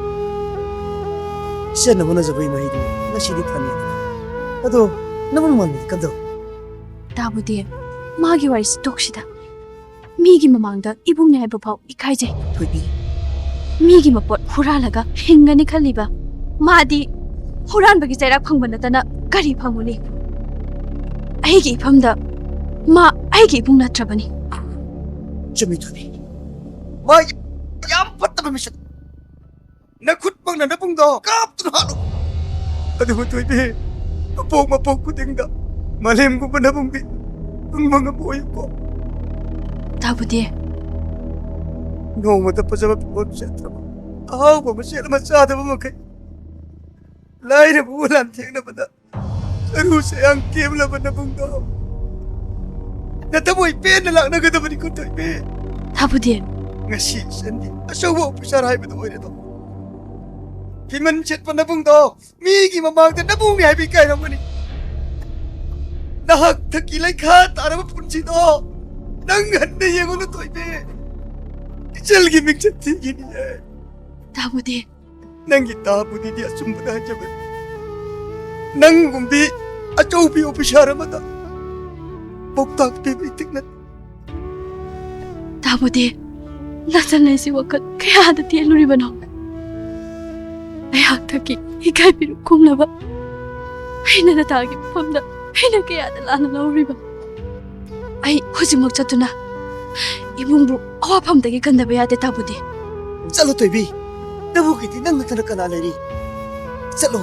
시안나 무너져버리 마이디 나시디 타니 아도 너무 많이 간다 다부디 마기 와이스 독시다 미기 마망다 이북네 해보파우 이카이제 저기 미기 마pot 후라라가 행가니 칼리바 마디 후란바기 자이락 팡반나타나 가리 팡무니 아이기 팜다 마 아이기 이북 나트라바니 좀 이투비 마 얌fat다 미션 나 굿방나 나 붕도 깝도 하루 아도 토이비 뽕마 뽕고 댕다 말렘 구분 나 붕비 붕망아 보이고 다부디 노마다 빠져봐 보자 아우 뭐 시에나 마차다 보면 라이르 부란 땡나 보다 서루세 안 게임라 보나 붕도 나 타보이 뺀나 락나 그다 보니 그 토이비 다부디 ngasi sendi asawa pisara hai bedo ore to piman chet pa nabung do mi gi mamang ta nabung ni hai bi kai ramani nahak thaki lai kha taraba punchi do nang han ne yengo no toibe chel gi mik chet thi gi ni 다부디 nang gi ta budi dia sum bada jabe nang gumbi achau bi opisara mata boktak bi bi tikna 다부디 나살레시 와kat kayada tieluribano ayak thaki ikai biru kumlaba aina na tagi pamda aina kayada lana lauriba ai hojimok chatuna ibungbu awa pamdagi kandaba yade tabudi चलो तोयबी नबु की नंग नथन कना लेरी चलो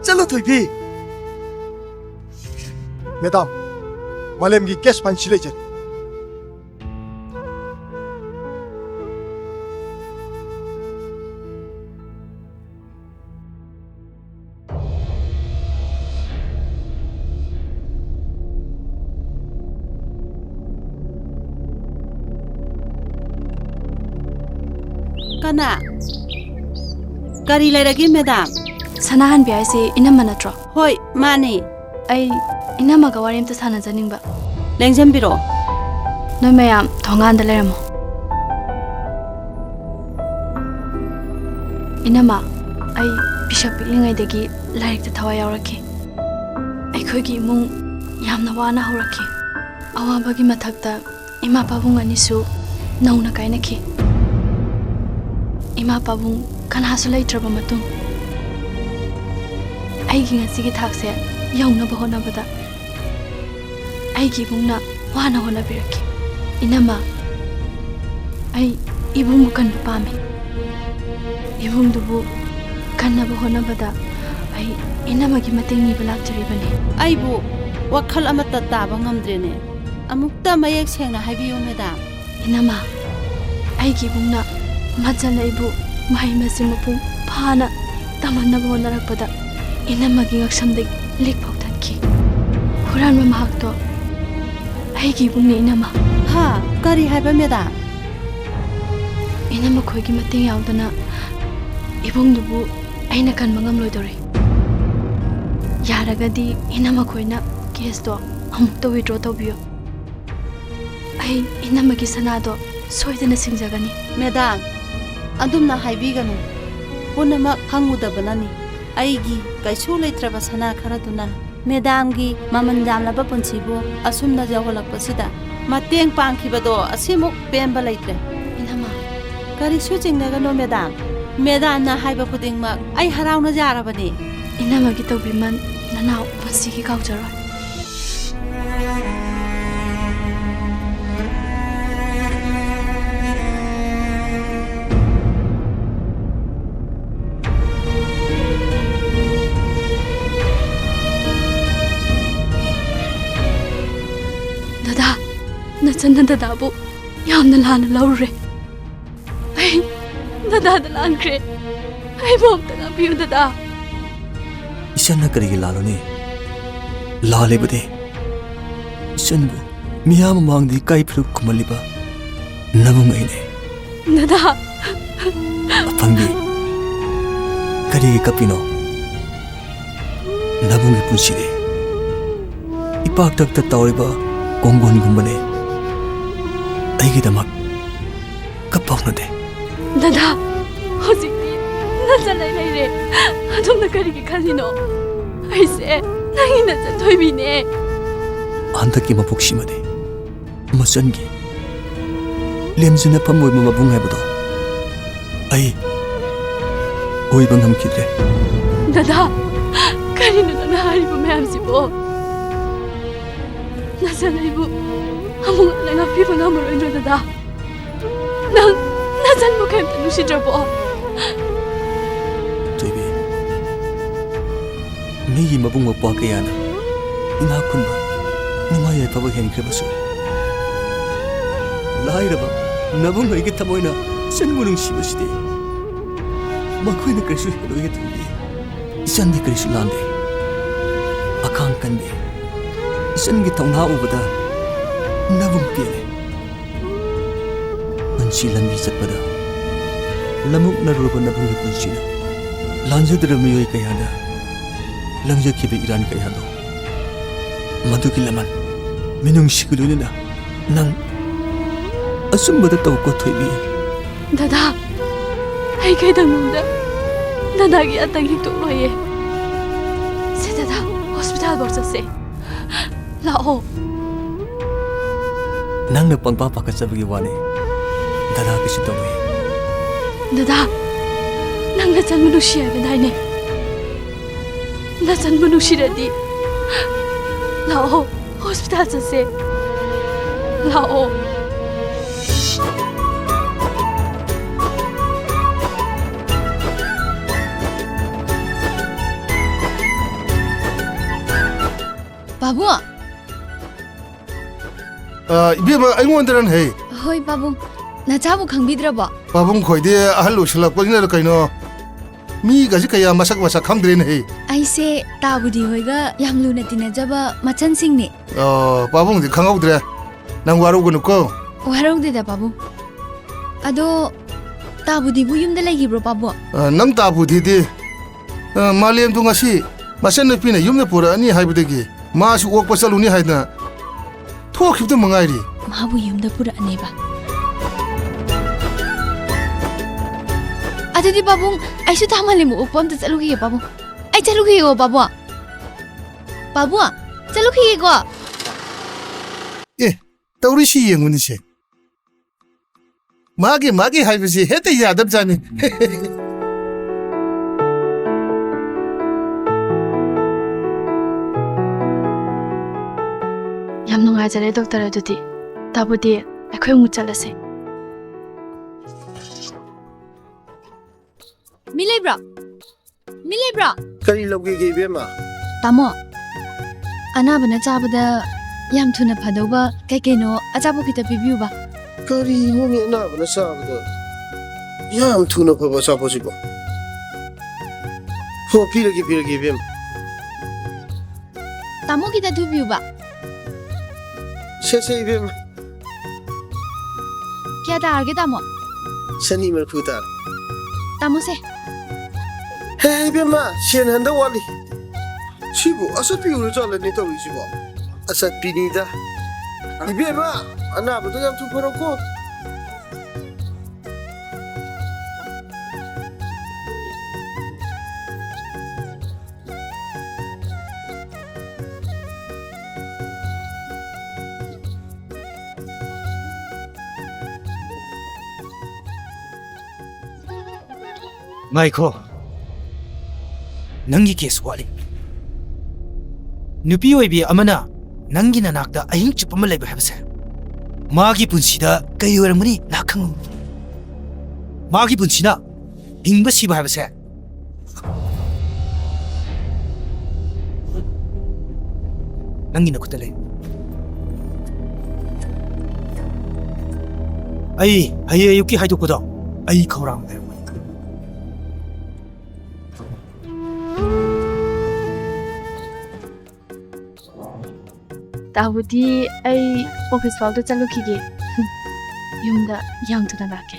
चलो तोयबी मैडम मालेम की केस पंची ले चल Kana Kari lairagi madam sanahan bi aise inama natro Hoi mani ai inama ga warim ta sana janingba Lengjam biro no mayam thongan da leramo inama ai bishop lingai degi lairik ta thawa yauraki ai khoi gi mung yamna wana horaki awa bagi mathakta ima pabung ani su nauna kainaki ima pabung kanhasu leitraba matung aigi ngasi thakse yauna bahona bada aigi bungna wana hona biraki inama ai ibung kan pame ibung dubu kanna bahona bada ai inama gi mating ni balak jaribane aibu wakhal amata taba ngamdrene amukta mayek sengna haibiyo madam inama aigi bungna Majalaibu mahai masim mapung phana tamanna bonarakpada inamagi ngaksamde likpau thanki huran ma mahakto aigi bungni inama ha kari haiba madam inama khoigi mating yaudana ibungdubu aina kan mangam loidore yaragadi inama khoina case do amukta withdraw tawbiyo ai inamagi sanado soidana singjagani madam adumna haibiganu punama khangudabanani aigi kaisu leitraba sana kharaduna madam gi maman jamlaba punsibu asumna jawalakpasida mateng pangkhibado asimuk pemba leitre inama kari su jingnagano madam madam na haiba pudingma ai harauna jarabani inama gi tawbiman nanau punsigi kaujaro Nachanna dadabu yamna lana laure ai ꯗꯗꯥꯗ ꯂꯥꯟꯈ꯭ꯔꯦ ꯑꯩꯕꯨ ꯑꯝꯇ ꯉꯥꯛꯄꯤꯌꯨ ꯗꯗꯥ isanna karigi lalone lalebade isanbu miyam mangdi kai phru kumaliba nabung aine ꯗꯗꯥ apangbi karigi kapino nabungi punside ipak tak ta tawriba kongon gumbane aigi damak kapawnade ꯗꯗꯥ ꯍꯧꯖꯤꯛꯇꯤ ꯅꯆ ꯂꯩꯔꯦ ꯑꯗꯣꯝꯅ ꯀꯔꯤꯒꯤ ꯈꯜꯂꯤꯅꯣ ꯑꯩꯁꯦ ꯅꯪꯒꯤ ꯅꯆ ꯊꯣꯏꯕꯤꯅꯦ handaki mapuksimade masangi lemjina pamoi mabung haibado ai oiba ngamkidre ꯗꯗꯥ ꯀꯔꯤꯅꯣ ꯅꯪꯅ ꯍꯥꯏꯔꯤꯕ ꯃꯌꯥꯝꯁꯤꯕꯣ ꯅꯆ ꯂꯩꯕꯨ ꯑꯃꯨꯛ ꯍꯟꯅ ꯉꯥꯛꯄꯤꯕ ꯉꯝꯃꯔꯣꯏꯗ꯭ꯔꯣ ꯗꯗꯥ ꯅꯪ ꯅꯆꯟꯕꯨ ꯀꯩꯝꯇ ꯅꯨꯡꯁꯤꯗ꯭ꯔꯕꯣ toibe migi mabung mapwa kayana ina kunba numaya paba henkrebasu lairaba nabung aigi tamoina sanmu nungsibaside makoina krisu heloge tumbi isandi krisu lande akang kanbe isangi tauna ubada nabung pele manchi lambi chatpada lamuk naruba nabung punsina lanjadra miyoi kayana langjakhibe iran kayano maduki laman minung sigulunina nang asumbada tawko thoibi ꯗꯗꯥ ꯑꯩ ꯀꯩꯗꯧꯅꯨꯡꯗ ꯗꯗꯥꯒꯤ ꯑꯇꯪ ꯍꯤꯛꯇꯣꯛꯂꯣꯏꯌꯦ ꯁꯦ ꯗꯗꯥ ꯍꯣꯁꯄꯤꯇꯥꯜꯐꯥꯎ ꯆꯠꯁꯦ ꯂꯥꯛꯑꯣ nangna pangpa pakachabagi wane dada kisu tawi ꯗꯗꯥ ꯅꯪ ꯅꯆꯟꯕꯨ ꯅꯨꯡꯁꯤ ꯍꯥꯏꯕꯗꯥꯏꯅꯦ ꯅꯆꯟꯕꯨ ꯅꯨꯡꯁꯤꯔꯗꯤ ꯂꯥꯛꯑꯣ ꯍꯣꯁꯄꯤꯇꯥꯜ ꯆꯠꯁꯦ ꯂꯥꯛꯑꯣ 바보 이베마 아이원드란 해 hoi 바보 나자부 강비드라봐 바봉 거이데 아할로 실락거리나 카이노 미가지 카야 마삭 캄드레네 해 아이세 따부디 호이가 양루나 티나자바 마찬싱니 바봉디 강하우드레 난 와로고누고 와롱데다 바보 아도 따부디부 윰데 레기브로 바보 남 따부디디 말리엠 동아시 마센네 피네 윰네 보라니 하이부데기 마수 옥 빠살루니 하이나 토키부터 망아이리 마부 윰데 pu라니바 아드디 바봉 아이수 타말리무 오뻔데 짤루기게 바봉 아이 짤루기고 바보 바보 짤루기고 예 떠우리시 영문이시 마게 하이브시 헤데 야답자니 ꯌꯥꯝ ꯅꯨꯡꯉꯥꯏꯖꯔꯦ ꯗꯣꯛꯇꯔ ꯑꯗꯨꯗꯤ ꯇꯥꯕꯨꯗꯤ ꯑꯩꯈꯣꯏ ꯑꯃꯨꯛ ꯆꯠꯂꯁꯦ 밀레브라 밀레브라 kari logi ge bema तामो अनाबना चाबदा याम थुना फदौबा कैकेनो अचाबो खिता पिबियुबा kari ngi na bana sabda yam thuna phaba saposibo ho piragi bem तामो खिता दुबियुबा se bem क्या तारगे तामो sani mer phuta तामो से hey bema shen handa wali sibo asat pi uru chala ni tawi sibo asat pi ni da bema ana betul yam thu ko ꯉꯥꯏꯈꯣ ꯅꯪꯒꯤ ꯀꯦꯁ ꯋꯥꯠꯂꯤ ꯅꯨꯄꯤ ꯑꯣꯏꯕꯤ ꯑꯃꯅ ꯅꯪꯒꯤ ꯅꯅꯥꯛꯇ ꯑꯍꯤꯡ ꯆꯨꯞꯄ ꯑꯃ ꯂꯩꯕ ꯍꯥꯏꯕꯁꯦ ꯃꯥꯒꯤ ꯄꯨꯟꯁꯤꯗ ꯀꯩ ꯑꯣꯏꯔꯝꯒꯅꯤ ꯅꯍꯥꯛ ꯈꯪꯉꯨ ꯃꯥꯒꯤ ꯄꯨꯟꯁꯤꯅ ꯍꯤꯡꯕ ꯁꯤꯕ ꯍꯥꯏꯕꯁꯦ ꯅꯪꯒꯤ ꯅꯈꯨꯠꯇ ꯂꯩ ꯑꯩ ꯍꯌꯦꯡ ꯑꯌꯨꯛꯀꯤ ꯍꯥꯏꯗꯣꯛꯄꯗꯣ ꯑꯩ ꯈꯧꯔꯥꯡꯕ ꯂꯩꯔꯝꯒꯅꯤ ꯇꯥꯕꯨꯗꯤ ꯑꯩ ꯑꯣꯐꯤꯁ ꯐꯥꯎꯗ ꯆꯠꯂꯨꯈꯤꯒꯦ ꯌꯨꯝꯗ ꯌꯥꯝ ꯊꯨꯅ ꯂꯥꯛꯀꯦ